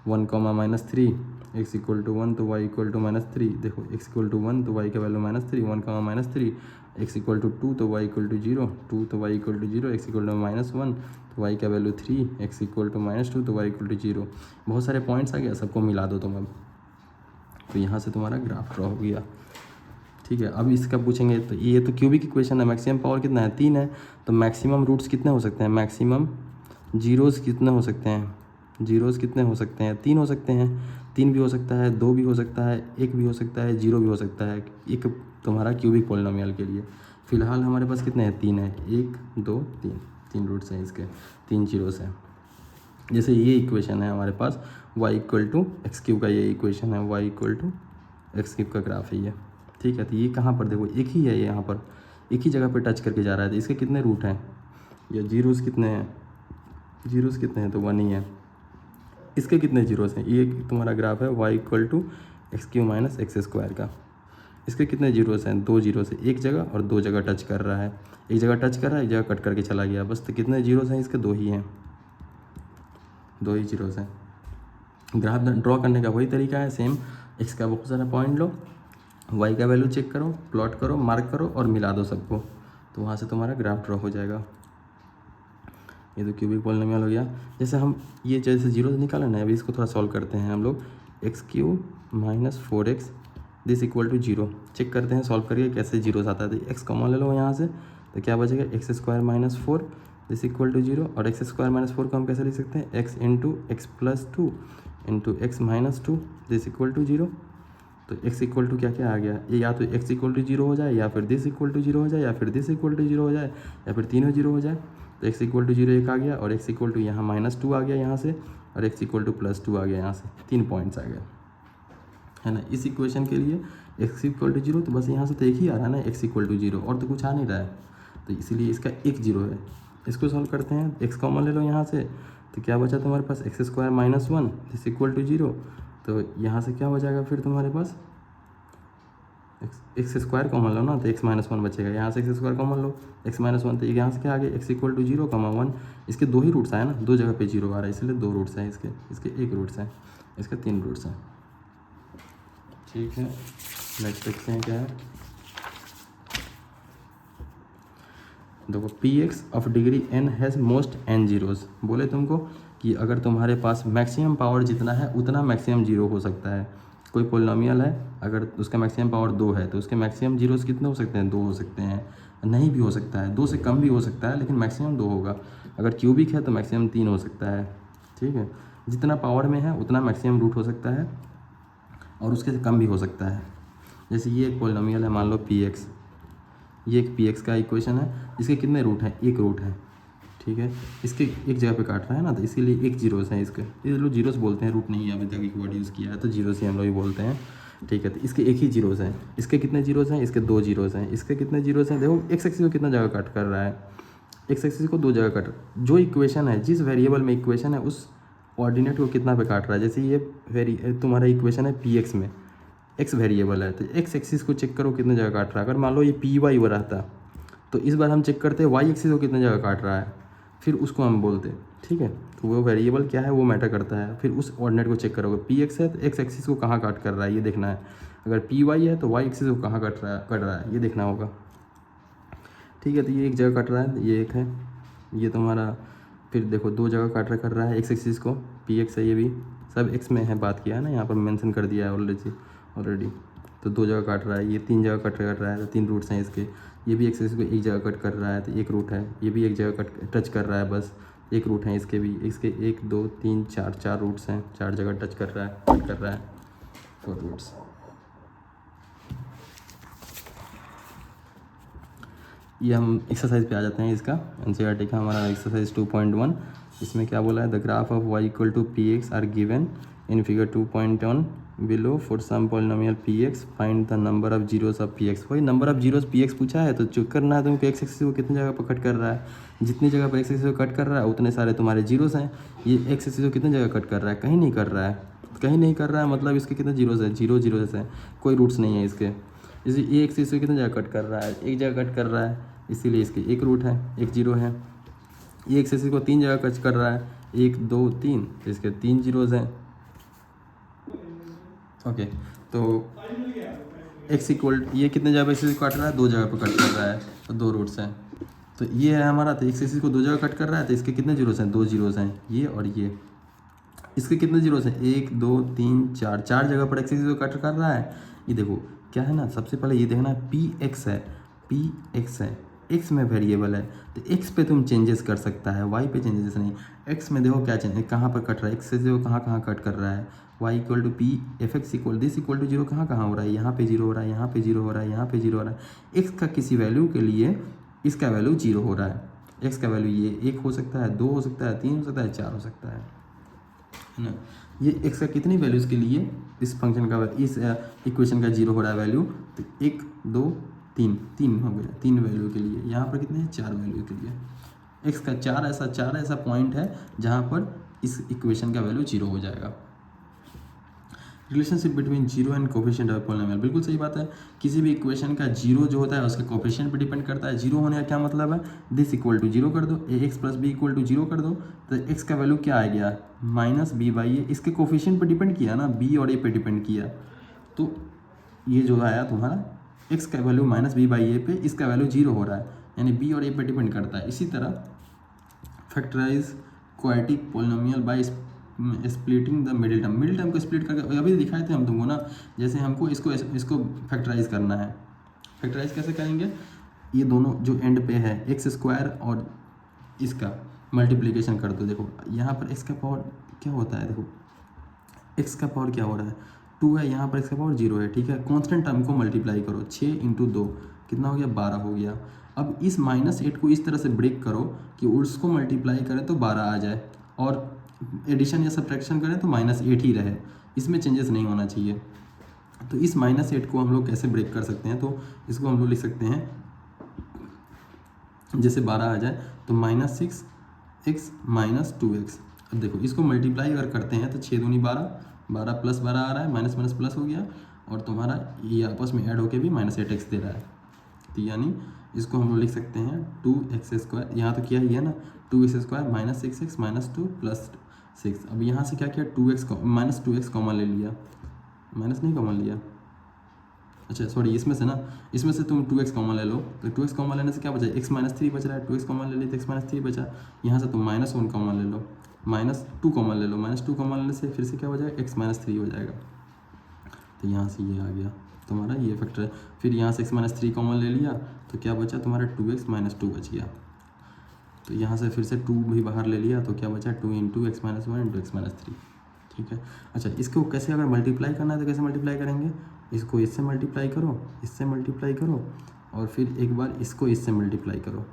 1, -3, x = 1 तो y = -3। देखो, x = 1 तो y का वैल्यू -3, 1, -3, x = 2 तो y = 0, 2 तो y = 0, x = -1 तो y का वैल्यू 3, x = -2 तो y = 0। बहुत सारे पॉइंट्स आ गया, सबको मिला दो तुम अब, तो यहाँ से तुम्हारा ग्राफ ड्रॉ हो गया। ठीक है, अब इसका पूछेंगे, तो ये तो क्यूबिक इक्वेशन है, मैक्सिमम पावर कितना है? 3 है, तो मैक्सिमम रूट्स कितने हो सकते हैं? मैक्सिमम जीरोज़ कितने हो सकते हैं? जीरोज़ कितने हो सकते हैं? 3 हो सकते हैं। 3 भी हो सकता है, 2 भी हो सकता है, 1 भी हो सकता है, 0 भी हो सकता है, एक तुम्हारा क्यूबिक पॉलिनोमियल के लिए। फ़िलहाल हमारे पास कितने हैं? 3 है, 1 2 3, 3 रूट्स हैं इसके, 3 जीरोस हैं। जैसे ये इक्वेशन है हमारे पास, y = x³ का ये इक्वेशन है, y = x³ का ग्राफ है ये। ठीक है, तो ये कहाँ पर देखो, एक ही है, यहाँ पर एक ही जगह पर टच करके जा रहा है, तो इसके कितने रूट हैं? या जीरोस कितने हैं? जीरोस कितने हैं? तो 1 ही है। इसके कितने जीरोस हैं? ये तुम्हारा ग्राफ है y = x³ - x² का। इसके कितने जीरोस हैं? 2 जीरोस है, एक जगह और 2 जगह टच कर रहा है, एक जगह टच कर रहा है, एक जगह कट करके चला गया, बस। तो कितने जीरोस हैं इसके? 2 ही हैं, 2 ही जीरोस हैं। ग्राफ ड्रॉ करने का वही तरीका है सेम, x का बहुत सारा पॉइंट लो, y का वैल्यू चेक करो, प्लॉट करो, मार्क करो और मिला दो सबको, तो वहाँ से तुम्हारा ग्राफ ड्रॉ हो जाएगा। ये तो क्यूबिक पॉलिनोमियल हो गया। जैसे हम ये जैसे जीरो से निकाला ना, अभी इसको थोड़ा सॉल्व करते हैं हम लोग। x³ - 4x दिस = 0 चेक करते हैं, सॉल्व करिए कैसे जीरोस आता है। तो x कॉमन ले लो यहाँ से, तो क्या बचेगा, x square minus 4 this equal to 0। और एक्स स्क्वायर माइनस 4 को हम कैसे लिख सकते हैं, x into x plus 2 into x minus 2 this equal to 0। तो x इक्वल टू क्या क्या आ गया, ये या तो x इक्वल टू 0 हो जाए, या फिर दिस इक्वल टू 0 हो जाए, या फिर दिस इक्वल टू 0 हो जाए, या फिर तीनों 0 हो जाए। तो x इक्वल टू 0 एक आ गया, और x इक्वल टू यहाँ -2 आ गया यहाँ से, और x इक्वल टू +2 आ गया यहाँ से, 3 पॉइंट्स आ गए, है ना। इस इक्वेशन के लिए x इक्वल टू 0, तो बस यहाँ से तो एक ही आ रहा है ना, x इक्वल टू 0, और तो कुछ आ नहीं रहा है, तो इसीलिए इसका एक 0 है। इसको सॉल्व करते हैं, x कॉमन ले लो यहाँ से, तो क्या बचा तुम्हारे पास, x square minus 1 this equal to 0। तो यहाँ से क्या हो जाएगा फिर तुम्हारे पास, एक्स स्क्वायर कॉमन लो ना, तो एक्स माइनस 1 बचेगा, यहाँ से एक्स स्क्वायर कॉमन लो, एक्स माइनस 1, तो यहाँ से क्या आ गया, एक्स इक्वल टू 0, 1। इसके 2 ही रूट्स आए ना, 2 जगह पे 0 आ रहा है, इसलिए 2 रूट्स हैं इसके 1 रूट्स हैं, इसके 3 रूट्स हैं। ठीक है, नेक्स्ट देखते हैं क्या है। देखो P x of degree n has most n zeros. बोले तुमको कि अगर तुम्हारे पास मैक्सिमम पावर जितना है उतना मैक्सिमम जीरो हो सकता है। कोई पोलिनोमियल है, अगर उसका मैक्सिमम पावर 2 है तो उसके मैक्सिमम जीरोज़ कितने हो सकते हैं, 2 हो सकते हैं, नहीं भी हो सकता है, 2 से कम भी हो सकता है, लेकिन मैक्सिमम 2 होगा। अगर क्यूबिक है तो मैक्सिमम 3 हो सकता है। ठीक है, जितना पावर में है उतना मैक्सिमम रूट हो सकता है, और उसके से कम भी हो सकता है। जैसे ये एक पोलिनोमियल है, मान लो पी एक्स, ये एक पी एक्स का इक्वेशन है, इसके कितने रूट हैं, एक रूट है। ठीक है, इसके एक जगह पे काट रहा है ना, तो इसीलिए एक जीरोस हैं इसके, ये लोग जीरोस बोलते हैं, रूट नहीं है अभी तक एक वर्ड यूज़ किया है, तो जीरोस ही हम लोग ही बोलते हैं। ठीक है, तो इसके एक ही जीरोस हैं, इसके कितने जीरोस हैं, इसके 2 जीरोस हैं, इसके कितने जीरोस हैं, देखो एक्स एक्सिस को कितना जगह कट कर रहा है, एक्स एक्सिस को 2 जगह कट, जो इक्वेशन है, जिस वेरिएबल में इक्वेशन है उस ऑर्डिनेट को कितना पे काट रहा है। जैसे ये तुम्हारा इक्वेशन है पी एक्स में, एक्स वेरिएबल है, तो एक्स एक्सिस को चेक करो कितने जगह काट रहा है। अगर मान लो ये पी वाई हो रहता तो इस बार हम चेक करते हैं वाई एक्सिस को कितने जगह काट रहा है, फिर उसको हम बोलते हैं। ठीक है, तो वो वेरिएबल क्या है वो मैटर करता है, फिर उस ऑर्डिनेट को चेक करोगे। पी एक्स है तो एक्स एक्सिस को कहाँ काट कर रहा है ये देखना है, अगर पी वाई है तो वाई एक्सिस को कहाँ कट रहा है ये देखना होगा। ठीक है, तो ये एक जगह कट रहा है, ये एक है, ये तुम्हारा फिर देखो 2 जगह काट कर रहा है एक्स एक्सिस को, पी एक्स है, ये भी सब एक्स में है, बात किया है ना, यहाँ पर मेंशन कर दिया है ऑलरेडी। तो 2 जगह काट रहा है, ये 3 जगह कट कर रहा है, तो 3 रूट्स हैं इसके। ये भी एक्स एक्सिस को एक जगह कट कर रहा है, तो 1 रूट है, ये भी एक जगह टच कर रहा है, बस 1 रूट है इसके भी, इसके 1 2 3 4 रूट्स हैं, 4 जगह टच कर रहा है, कट कर रहा है, 4 रूट्स। ये हम एक्सरसाइज पे आ जाते हैं, इसका एनसीईआरटी का हमारा एक्सरसाइज 2.1। इसमें क्या बोला है, the graph of y equal to p x are given in figure 2.1 below for some polynomial p x find the number of zeros of p x. वही number of zeros p x पूछा है, तो check करना है तुमको x axis को कितनी जगह पर कट कर रहा है, जितनी जगह पर एक्स एक्सिस को कट कर रहा है उतने सारे तुम्हारे जीरोस हैं। ये एक्स एक्सिस को कितनी जगह कट कर रहा है, कहीं नहीं कर रहा है, कहीं नहीं कर रहा है, मतलब इसके कितने जीरोस है, 0 जीरोस हैं, कोई रूट्स नहीं है इसके। जैसे ये एक्सिस को कितनी जगह कट कर रहा है, एक जगह कट कर रहा है, इसीलिए इसके 1 रूट है, 1 जीरो है। ये एक्सिस को 3 जगह कट कर रहा है, 1 2 3, तो इसके 3 जीरोज़ हैं। ओके, तो एक्स इक्वल ये कितने जगह पे एक्सिस को काट रहा है, 2 जगह पे कट कर रहा है, तो 2 रूट्स हैं। तो ये है हमारा, तो एक्सिस को 2 जगह कट कर रहा है, तो इसके कितने जीरोज़ हैं, 2 जीरोज़ हैं, ये और ये। इसके कितने जीरोज़ हैं, 1 2 3 4, 4 जगह पर एक्सिस को कट कर रहा है। ये देखो क्या है ना, सबसे पहले ये देखना है पी एक्स है, पी एक्स है, एक्स में वेरिएबल है, तो एक्स पे तुम चेंजेस कर सकता है, वाई पे चेंजेस नहीं। एक्स में देखो क्या चेंज, कहाँ पर कट रहा है, एक्स से देखो कहाँ कहाँ कट कर रहा है। Y equal to p f x equal this equal to 0 कहाँ कहाँ हो रहा है, यहाँ पे 0 हो रहा है, यहाँ पे 0 हो रहा है, यहाँ पे 0 हो रहा है। एक्स का किसी वैल्यू के लिए इसका वैल्यू 0 हो रहा है, एक्स का वैल्यू ये 1 हो सकता है, 2 हो सकता है, 3 हो सकता है, 4 हो सकता है ना। ये एक्स का कितनी वैल्यूज़ के लिए इस फंक्शन का, इस इक्वेशन का 0 हो रहा है वैल्यू, तो 1 2 3 हो गया, 3 वैल्यू के लिए। यहाँ पर कितने हैं, 4 वैल्यू के लिए। एक्स का 4 ऐसा पॉइंट है जहाँ पर इस इक्वेशन का वैल्यू 0 हो जाएगा। Relationship between zero and coefficient of polynomial, बिल्कुल सही बात है। किसी भी इक्वेशन का 0 जो होता है उसके कोफिशिएंट पे डिपेंड करता है। 0 होने का क्या मतलब है, दिस इक्वल टू 0 कर दो, a x plus b equal to 0 कर दो, तो एक्स का वैल्यू क्या आ गया, माइनस बी बाई ए। इसके कोफिशिएंट पे डिपेंड किया ना, बी और ए पे डिपेंड किया, तो ये जो आया तुम्हारा एक्स का वैल्यू माइनस बी बाई ए पे, इसका वैल्यू 0 हो रहा है, यानी बी और ए पे डिपेंड करता है। इसी तरह factorise quadratic polynomial by splitting the middle term को स्प्लिट करके, अभी दिखाए थे हम तुमको ना, जैसे हमको इसको फैक्टराइज करना है। फैक्टराइज कैसे करेंगे, ये दोनों जो एंड पे है एक्स स्क्वायर और इसका मल्टीप्लिकेशन कर दो। देखो यहाँ पर एक्स का पावर क्या होता है, देखो एक्स का पावर क्या हो रहा है 2 है, यहाँ पर एक्स का पावर 0 है, ठीक है। कॉन्स्टेंट टर्म को मल्टीप्लाई करो, 6 × 2 कितना हो गया 12 हो गया। अब इस -8 को इस तरह से ब्रेक करो कि उसको मल्टीप्लाई करें तो 12 आ जाए और एडिशन या सब्ट्रैक्शन करें तो -8 ही रहे, इसमें चेंजेस नहीं होना चाहिए। तो इस -8 को हम लोग कैसे ब्रेक कर सकते हैं, तो इसको हम लोग लिख सकते हैं जैसे 12 आ जाए तो -6x - 2x। अब देखो इसको मल्टीप्लाई अगर करते हैं तो 6 दूनी 12, 12 + 12 आ रहा है, माइनस माइनस प्लस हो गया और तुम्हारा ये आपस में ऐड होके भी -8x दे रहा है। तो यानी इसको हम लोग लिख सकते हैं 2x², यहाँ तो किया ही है ना, 2x² - 6x - 2 + 6। अब यहाँ से क्या किया -2x कॉमन ले लिया, माइनस नहीं कॉमन लिया, अच्छा सॉरी इसमें से तुम 2x कॉमन ले लो, तो 2x कॉमन लेने से क्या बचा, x - 3 बच रहा है, 2x कॉमन ले ली तो x - 3 बचा। यहाँ से तुम -1 कॉमन ले लो, -2 कॉमन ले लो, -2 कॉमन लेने से फिर से क्या हो जाएगा x - 3 हो जाएगा। तो यहाँ से ये आ गया तुम्हारा ये फैक्टर है। फिर यहाँ से x - 3 कॉमन ले लिया तो क्या बचा तुम्हारा 2x - 2 बच गया। तो यहाँ से फिर से 2 भी बाहर ले लिया तो क्या बचा 2 × x - 1 × x - 3, ठीक है। अच्छा इसको कैसे अगर मल्टीप्लाई करना है तो कैसे मल्टीप्लाई करेंगे, इसको इससे मल्टीप्लाई करो, इससे मल्टीप्लाई करो और फिर एक बार इसको इससे मल्टीप्लाई करो,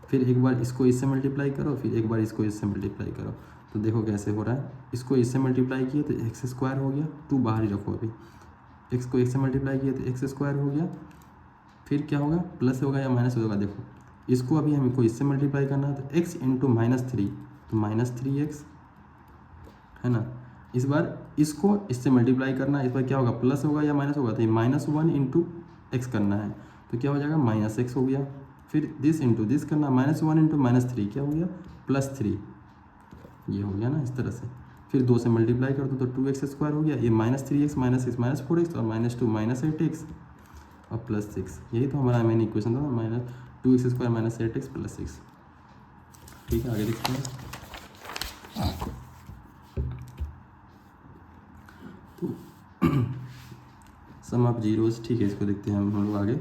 फिर एक बार इसको इससे मल्टीप्लाई करो, फिर एक बार इसको इससे मल्टीप्लाई करो। तो देखो कैसे हो रहा है, इसको इससे मल्टीप्लाई किए तो x² हो गया, 2 बाहर ही रखो अभी, x को 1 से मल्टीप्लाई किए तो x² हो गया, फिर क्या होगा प्लस होगा या माइनस होगा। देखो इसको अभी हमको इससे मल्टीप्लाई करना है तो x × -3 तो -3x है ना। इस बार इसको इससे मल्टीप्लाई करना है, इस बार क्या होगा प्लस होगा या माइनस होगा, तो ये -1 × x करना है तो क्या हो जाएगा -x हो गया। फिर दिस इंटू दिस करना, -1 × -3 क्या हो गया +3, ये हो गया ना इस तरह से। फिर 2 से मल्टीप्लाई कर दो तो 2x² हो गया, ये -3x - 6 -4x और -2 -8x और +6, यही तो हमारा मेन इक्वेशन था, -2x² - 8x + 6, ठीक है। आगे देखते हैं तो सम ऑफ जीरोस, ठीक है, इसको देखते हैं हम लोग आगे,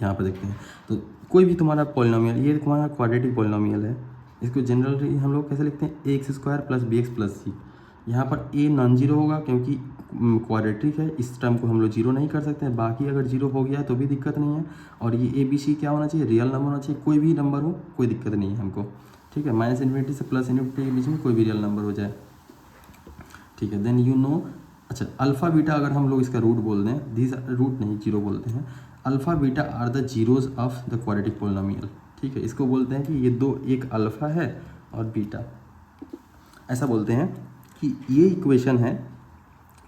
यहाँ पर देखते हैं। तो कोई भी तुम्हारा पॉलिनोमियल, ये तुम्हारा क्वाड्रेटिक पॉलिनोमियल है, इसको जनरली हम लोग कैसे लिखते हैं ax² + bx + c। यहाँ पर a नॉन जीरो होगा क्योंकि क्वाड्रेटिक है, इस टर्म को हम लोग जीरो नहीं कर सकते हैं, बाकी अगर जीरो हो गया तो भी दिक्कत नहीं है। और ये a b c क्या होना चाहिए, रियल नंबर होना चाहिए, कोई भी नंबर हो कोई दिक्कत नहीं है हमको, ठीक है। -∞ से +∞ के बीच में कोई भी रियल नंबर हो जाए, ठीक है। देन यू नो, अच्छा अल्फ़ा बीटा अगर हम लोग इसका रूट बोल दें, दिस रूट नहीं जीरो बोलते हैं, alpha beta are the zeros of the quadratic polynomial, ठीक है। इसको बोलते हैं कि ये दो, एक अल्फ़ा है और बीटा, ऐसा बोलते हैं कि ये इक्वेशन है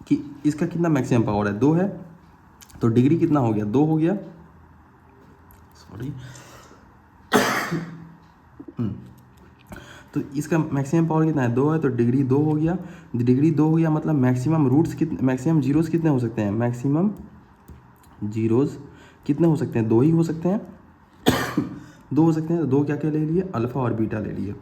कि इसका कितना मैक्सिमम पावर है 2 है, तो डिग्री कितना हो गया 2 हो गया, सॉरी तो इसका मैक्सिमम पावर कितना है 2 है, तो डिग्री 2 हो गया। डिग्री 2 हो गया मतलब मैक्सिमम रूट्स कितने, मैक्सिमम जीरोस कितने हो सकते हैं, मैक्सिमम जीरोस कितने हो सकते हैं 2 ही हो सकते हैं 2 हो सकते हैं। तो 2 क्या क्या ले लिए, अल्फ़ा और बीटा ले लिए,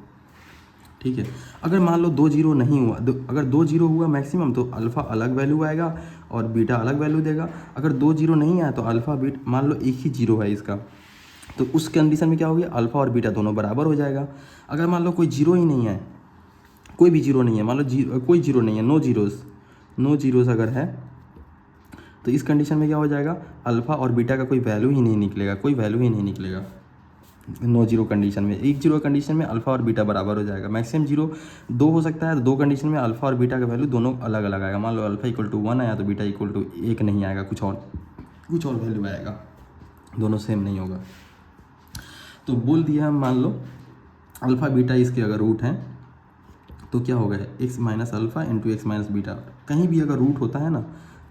ठीक है। अगर मान लो 2 जीरो नहीं हुआ, अगर 2 जीरो हुआ मैक्सिमम तो अल्फ़ा अलग वैल्यू आएगा और बीटा अलग वैल्यू देगा। अगर 2 जीरो नहीं आया तो अल्फ़ा बीट, मान लो एक ही जीरो है इसका, तो उस कंडीशन में क्या हो गया अल्फ़ा और बीटा दोनों बराबर हो जाएगा। अगर मान लो कोई जीरो ही नहीं है, कोई भी जीरो नहीं है, मान लो कोई जीरो नहीं है, नो जीरोस अगर है, तो इस कंडीशन में क्या हो जाएगा अल्फ़ा और बीटा का कोई वैल्यू ही नहीं निकलेगा, कोई वैल्यू ही नहीं निकलेगा नो जीरो कंडीशन में। एक जीरो कंडीशन में अल्फ़ा और बीटा बराबर हो जाएगा। मैक्सिमम जीरो 2 हो सकता है, तो 2 कंडीशन में अल्फ़ा और बीटा का वैल्यू दोनों अलग अलग आएगा। मान लो अल्फ़ा = 1 आया तो बीटा = 1 नहीं आएगा, कुछ और वैल्यू आएगा, दोनों सेम नहीं होगा। तो बोल दिया हम, मान लो अल्फ़ा बीटा इसके अगर रूट हैं तो क्या होगा x - अल्फ़ा × x - बीटा, कहीं भी अगर रूट होता है ना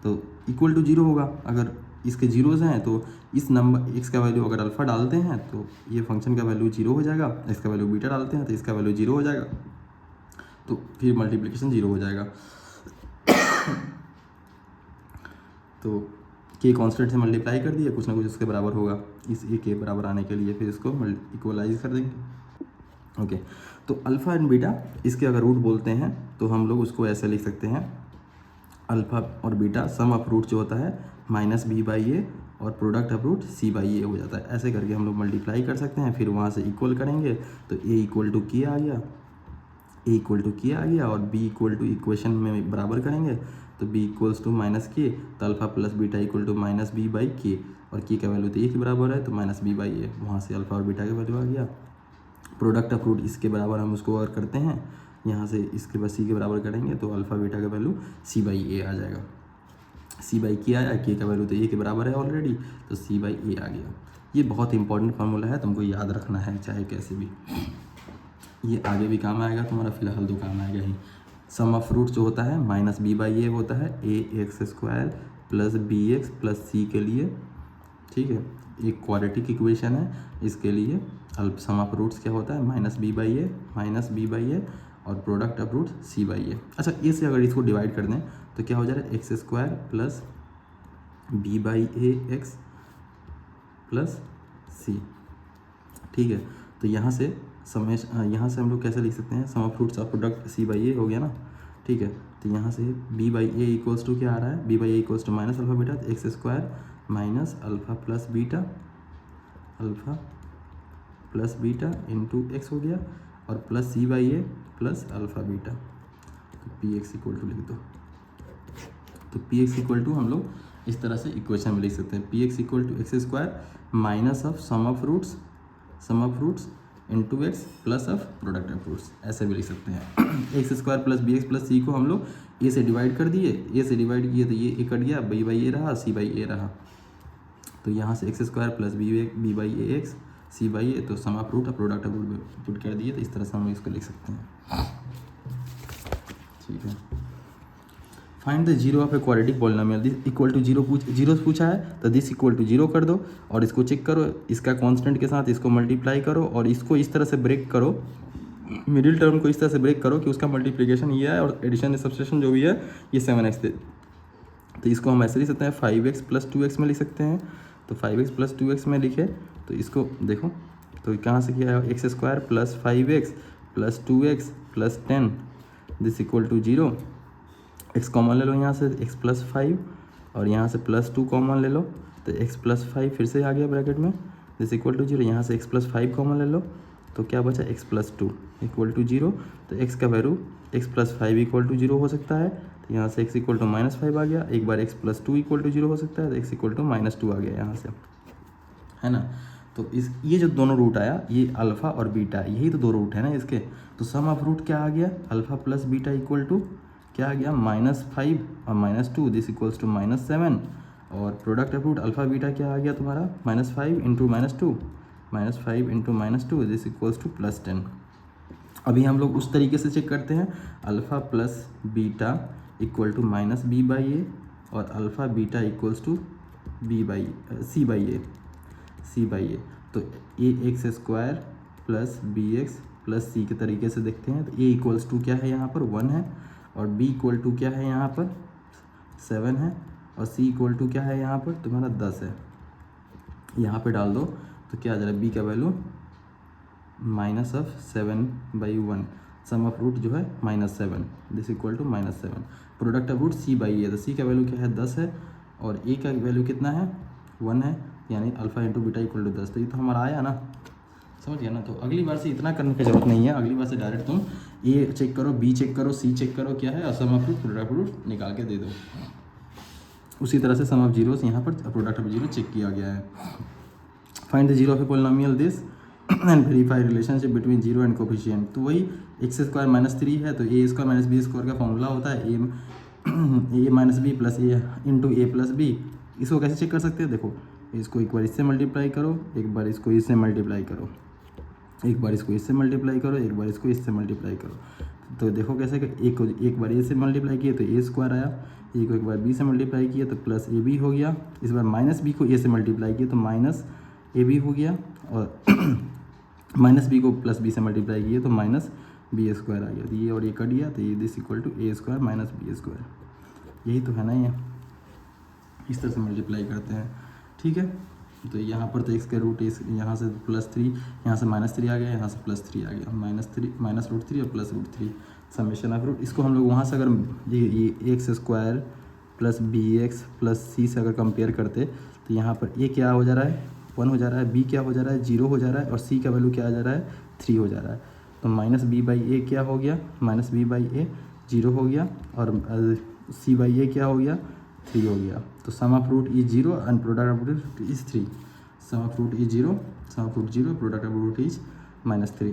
तो =0 होगा। अगर इसके जीरोज़ हैं तो इस नंबर x का वैल्यू अगर अल्फ़ा डालते हैं तो ये फंक्शन का वैल्यू 0 हो जाएगा, इसका वैल्यू बीटा डालते हैं तो इसका वैल्यू 0 हो जाएगा, तो फिर मल्टीप्लिकेशन 0 हो जाएगा। तो के कांस्टेंट से मल्टीप्लाई कर दिया, कुछ ना कुछ उसके बराबर होगा इस ए के बराबर आने के लिए, फिर इसको इक्वलाइज कर देंगे। ओके, तो अल्फ़ा एंड बीटा इसके अगर रूट बोलते हैं तो हम लोग उसको ऐसे लिख सकते हैं, अल्फ़ा और बीटा सम ऑफ रूट जो होता है -b/a और product of root c by a हो जाता है। ऐसे करके हम लोग मल्टीप्लाई कर सकते हैं, फिर वहाँ से इक्वल करेंगे तो ए इक्वल टू के आ गया, ए इक्वल टू के आ गया, और बी इक्वल टू इक्वेशन में बराबर करेंगे तो B equals to minus k, तो alpha plus beta equal to minus b by k, और के का वैल्यू तो ए के बराबर है तो माइनस बी बाई ए, वहाँ से अल्फा और बीटा का वैल्यू आ गया। प्रोडक्ट ऑफ रूट इसके बराबर हम उसको और करते हैं, यहाँ से इसके बाद सी के बराबर करेंगे तो अल्फा बीटा का वैल्यू सी बाई ए आ जाएगा। सी बाई के आया, के का वैल्यू तो ए के बराबर है ऑलरेडी, तो सी बाई ए आ गया। ये बहुत इंपॉर्टेंट फार्मूला है, तुमको याद रखना है चाहे कैसे भी, ये आगे भी काम आएगा तुम्हारा, फिलहाल तो काम आएगा ही। सम ऑफ रूट जो होता है माइनस बी बाई ए होता है, a x square plus b x plus c के लिए, ठीक है, एक क्वाड्रेटिक इक्वेशन है, इसके लिए सम ऑफ रूट्स क्या होता है माइनस बी बाई ए और product of root c by a. अच्छा, ए से अगर इसको डिवाइड कर दें तो क्या हो जाएगा, x square plus b by a x plus c, ठीक है। तो यहाँ से यहाँ से हम लोग कैसे लिख सकते हैं, sum of roots of product c by a हो गया ना, ठीक है। तो यहाँ से b by a equals to क्या आ रहा है, b by a equals to minus alpha beta, तो x square minus alpha plus beta into x हो गया, और plus c by a plus alpha beta, तो पी एक्स इक्वल टू लिख दो। तो पी एक्स इक्वल टू हम लोग इस तरह से इक्वेशन में लिख सकते हैं, p x equal to x square minus of sum of roots into x plus of product of roots, ऐसे भी लिख सकते हैं। X square plus b x plus c को हम लोग ए से डिवाइड कर दिए, ए से डिवाइड किए तो ये ए कट गया, बी बाई ए रहा, सी बाई ए रहा, तो यहाँ से x square plus b by a x c by a, तो सम ऑफ रूट और प्रोडक्ट ऑफ रूट पुट कर दिए, तो इस तरह से हम इसको लिख सकते हैं, ठीक है। Find the zero of a quadratic polynomial, this equal to zero पूछा है तो दिस इक्वल टू जीरो कर दो, और इसको चेक करो, इसका कांस्टेंट के साथ इसको मल्टीप्लाई करो, और इसको इस तरह से ब्रेक करो, मिडिल टर्म को इस तरह से ब्रेक करो कि उसका मल्टीप्लिकेशन ये है और एडिशन सब्सट्रैक्शन जो भी है ये 7x दे। तो इसको हम ऐसे लिख सकते हैं 5x प्लस 2x में लिख सकते हैं, तो 5x प्लस 2x में लिखे तो इसको देखो, तो कहाँ से किया है, x square plus 5x plus 2x plus 10 this equal to zero. X common ले लो यहाँ से, एक्स प्लस 5 और यहाँ से प्लस 2 कॉमन ले लो, तो एक्स प्लस 5 फिर से आ गया ब्रैकेट में, दिस इक्वल टू जीरो। यहाँ से एक्स प्लस 5 कॉमन ले लो तो क्या बचा, x plus 2 equal to zero. तो एक्स का value x plus 5 equal to zero हो सकता है, तो यहाँ से एक्स इक्वल टू माइनस 5 आ गया, एक बार x plus 2 equal to zero हो सकता है, तो एक्स इक्वल टू माइनस 2 आ गया यहाँ से, है ना। तो ये जो दोनों रूट आया, ये अल्फ़ा और बीटा, यही तो दो रूट है ना इसके। तो सम ऑफ रूट क्या आ गया, alpha plus beta equal to क्या आ गया, -5 और -2 दिस इक्वल्स टू -7, और product of root alpha beta क्या आ गया तुम्हारा, -5 into -5 into -2 this equals to +10। अभी हम लोग उस तरीके से चेक करते हैं, alpha plus beta equal to minus b by a, और alpha beta equals to c by a. तो a x square plus b x plus c के तरीके से देखते हैं, तो ए इक्वल्स टू क्या है यहाँ पर 1 है, और b इक्वल टू क्या है यहाँ पर 7 है, और c इक्वल टू क्या है यहाँ पर तुम्हारा 10 है। यहाँ पे डाल दो तो क्या आ जाएगा, b का वैल्यू -7/1, सम ऑफ रूट जो है -7 this equal to -7, product of root c by a, तो c का वैल्यू क्या है 10 है, और a का वैल्यू कितना है 1 है, यानी alpha into beta equal to 10। तो ये तो हमारा आया ना, समझ गया ना। तो अगली बार से इतना करने की जरूरत नहीं है, अगली बार से डायरेक्ट तुम ए चेक करो, बी चेक करो, सी चेक करो क्या है, और सम ऑफ प्रोडक्ट ऑफ रूट निकाल के दे दो। उसी तरह से सम ऑफ जीरोस यहाँ पर प्रोडक्ट ऑफ जीरो चेक किया गया है। Find the zero of a polynomial this and verify relationship between zero and coefficient. तो वही एक्स स्क्वायर -3 है, तो ए स्क्वायर माइनस बी स्क्वायर का फॉर्मूला होता है ए माइनस बी प्लस ए इंटू ए प्लस बी। इसको कैसे चेक कर सकते हैं, देखो इसको एक बार इससे मल्टीप्लाई करो, एक बार इसको इससे मल्टीप्लाई करो, एक बार इसको इससे मल्टीप्लाई करो, एक बार इसको इससे मल्टीप्लाई करो। तो देखो कैसे कि एक बार ए से मल्टीप्लाई किए तो ए स्क्वायर आया, ए को एक बार बी से मल्टीप्लाई किए तो प्लस ए बी हो गया, इस बार माइनस बी को ए से मल्टीप्लाई किए तो माइनस ए बी हो गया, और माइनस बी को प्लस बी से मल्टीप्लाई किए तो माइनस बी स्क्वायर आ गया। तो ये और ये कट गया, तो ये this equal to a square minus b square, यही तो है ना, ये इस तरह से मल्टीप्लाई करते हैं, ठीक है। तो यहाँ पर तो एक्स के रूट इस यहाँ से +3, यहाँ से -3 आ गया, यहाँ से +3 आ गया, -√3 और +√3 समेशन ऑफ रूट। इसको हम लोग वहाँ से अगर ये x square plus b x plus c से अगर कंपेयर करते तो यहाँ पर ए क्या हो जा रहा है 1 हो जा रहा है, बी क्या हो जा रहा है 0 हो जा रहा है और सी का वैल्यू क्या आ जा रहा है 3 हो जा रहा है। तो माइनस बी बाई ए क्या हो गया, माइनस बी बाई ए 0 हो गया और सी बाई ए क्या हो गया 3 हो गया। तो sum of root is 0 and product of root is 3। Sum of root is 0, sum of root 0, product of root is -3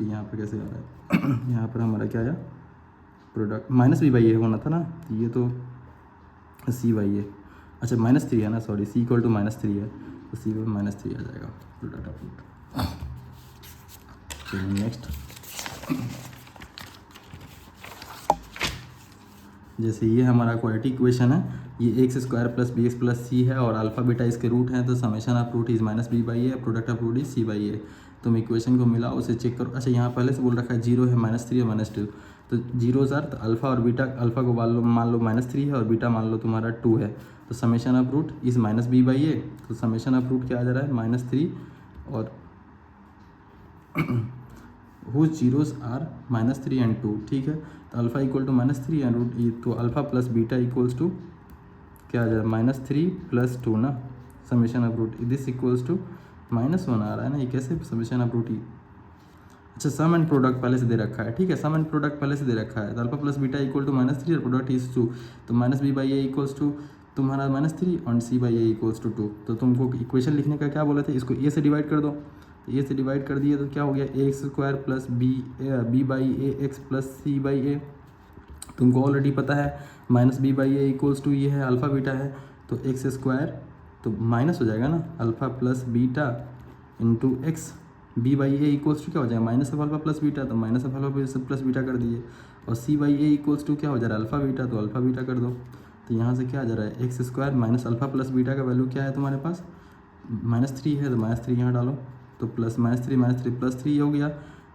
यहाँ पर कैसे आ रहा है यहाँ पर हमारा क्या आया प्रोडक्ट माइनस बी बाई ए होना था ना, तो ये तो सी बाई ए, अच्छा -3 है ना, सॉरी सी इक्वल टू -3 है, तो सी में -3 आ जाएगा प्रोडक्ट ऑफ रूट। चलिए नेक्स्ट, जैसे ये हमारा क्वाड्रेटिक इक्वेशन है, ये x square plus b x plus c है और अल्फा बीटा इसके रूट हैं, तो summation of root is minus b by a, product of root is c by a. तुम इक्वेशन को मिलाओ, उसे चेक करो। अच्छा यहाँ पहले से बोल रखा है 0 है, -3 और -2, तो 0 ज़ार, तो अल्फा और बीटा, अल्फा को मान लो -3 है और बीटा मान लो तुम्हारा 2 है, तो summation of root is minus b by a, तो समेशन ऑफ रूट क्या आ जा रहा है -3 और हुज जीरोस आर -3 एंड 2, ठीक है। तो alpha equal to -3 and root e, तो alpha plus beta equals to क्या आ जाए -3 प्लस 2 ना, summation of root this equals to -1 आ रहा है ना, ये कैसे समेशन ऑफ रूट ई। अच्छा सम एंड प्रोडक्ट पहले से दे रखा है, ठीक है, सम एंड प्रोडक्ट पहले से दे रखा है, तो alpha plus beta equal to -3 और प्रोडक्ट इज 2, तो minus b by a equals to तुम्हारा -3 और c by a equals to 2। तो तुमको इक्वेशन लिखने का क्या बोला था, इसको ए से डिवाइड कर दो, तो ए से डिवाइड कर दिए तो क्या हो गया a x square plus b by a x plus c by a. तुमको ऑलरेडी पता है minus b by a equals to ये है अल्फ़ा बीटा है, तो एक्स स्क्वायर तो माइनस हो जाएगा ना, alpha plus beta into x, b by a equals to क्या हो जाएगा minus of alpha plus beta, तो minus of alpha plus beta कर दिए, और c by a equals to क्या हो जा रहा है अल्फ़ा बीटा, तो अल्फ़ा बीटा कर दो। तो यहाँ से क्या आ जा रहा है x square minus alpha plus beta का वैल्यू क्या है तुम्हारे पास -3 है, तो -3 यहाँ डालो, तो प्लस -3 प्लस 3 हो गया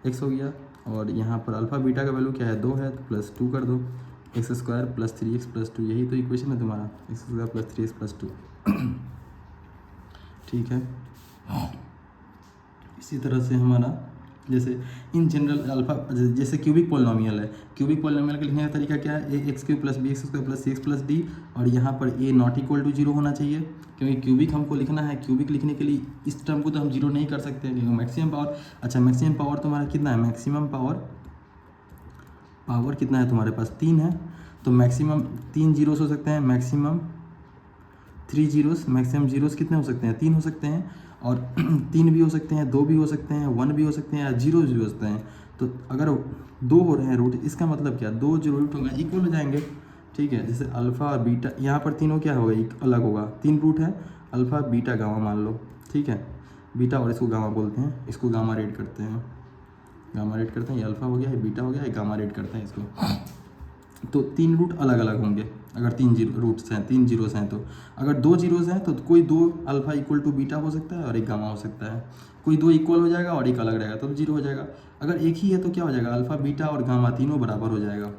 एक्स हो गया, और यहाँ पर अल्फ़ा बीटा का वैल्यू क्या है 2 है, तो +2 कर दो, x square plus 3x plus 2, यही तो इक्वेशन है तुम्हारा, x square plus 3x plus 2 ठीक है। इसी तरह से हमारा जैसे इन जनरल अल्फा, जैसे क्यूबिक पॉलिनोमियल है, क्यूबिक पॉलिनोमियल का लिखने का तरीका क्या है, a x cube plus b x square plus c x plus d, और यहाँ पर ए नॉट इक्वल टू 0 होना चाहिए, क्योंकि क्यूबिक हमको लिखना है। क्यूबिक लिखने के लिए इस टर्म को तो हम 0 नहीं कर सकते, क्योंकि मैक्सिमम पावर, अच्छा मैक्सिमम पावर तुम्हारा कितना है, मैक्सिमम पावर कितना है तुम्हारे पास 3 है, तो मैक्सिमम 3 जीरोस हो सकते हैं, मैक्सिमम 3 जीरोस, मैक्सिमम जीरोस कितने हो सकते हैं 3 हो सकते हैं, और 3 भी हो सकते हैं, 2 भी हो सकते हैं, 1 भी हो सकते हैं, या 0 भी हो सकते हैं। तो अगर 2 हो रहे हैं रूट, इसका मतलब क्या 2 जो रूट होंगे इक्वल हो जाएंगे, ठीक है। जैसे अल्फ़ा और बीटा, यहाँ पर तीनों क्या होगा एक अलग होगा, 3 रूट है, अल्फ़ा बीटा गामा मान लो, ठीक है, बीटा और इसको गामा बोलते हैं, इसको गामा रेड करते हैं, गामा रेड करते हैं, ये अल्फ़ा हो गया, ये बीटा हो गया, ये गामा रेड करते हैं इसको। तो 3 रूट अलग अलग होंगे, अगर 3 रूट्स हैं, 3 जीरोस हैं, तो अगर 2 जीरोस हैं तो कोई 2 अल्फ़ा इक्वल टू बीटा हो सकता है और एक गामा हो सकता है, कोई 2 इक्वल हो जाएगा और एक अलग रहेगा तो 0 हो जाएगा। अगर एक ही है तो क्या हो जाएगा अल्फ़ा बीटा और गामा तीनों बराबर हो जाएगा,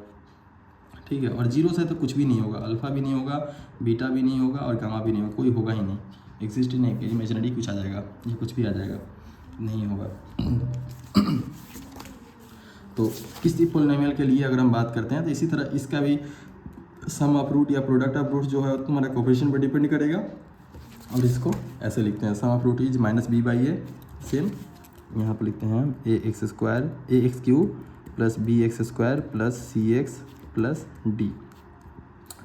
ठीक है। और जीरो से तो कुछ भी नहीं होगा, अल्फ़ा भी नहीं होगा, बीटा भी नहीं होगा और गामा भी नहीं होगा, कोई होगा ही नहीं, एग्जिस्ट ही नहीं, इमेजिनरी कुछ आ जाएगा, ये कुछ भी आ जाएगा, नहीं होगा। तो किसी पॉलिनोमियल के लिए अगर हम बात करते हैं तो इसी तरह इसका भी सम ऑफ रूट या प्रोडक्ट ऑफ रूट जो है तुम्हारा कोफिशिएंट पर डिपेंड करेगा, और इसको ऐसे लिखते हैं sum of root is minus b by a, same यहाँ पर लिखते हैं a x square a x cube plus b x square plus c x plus d.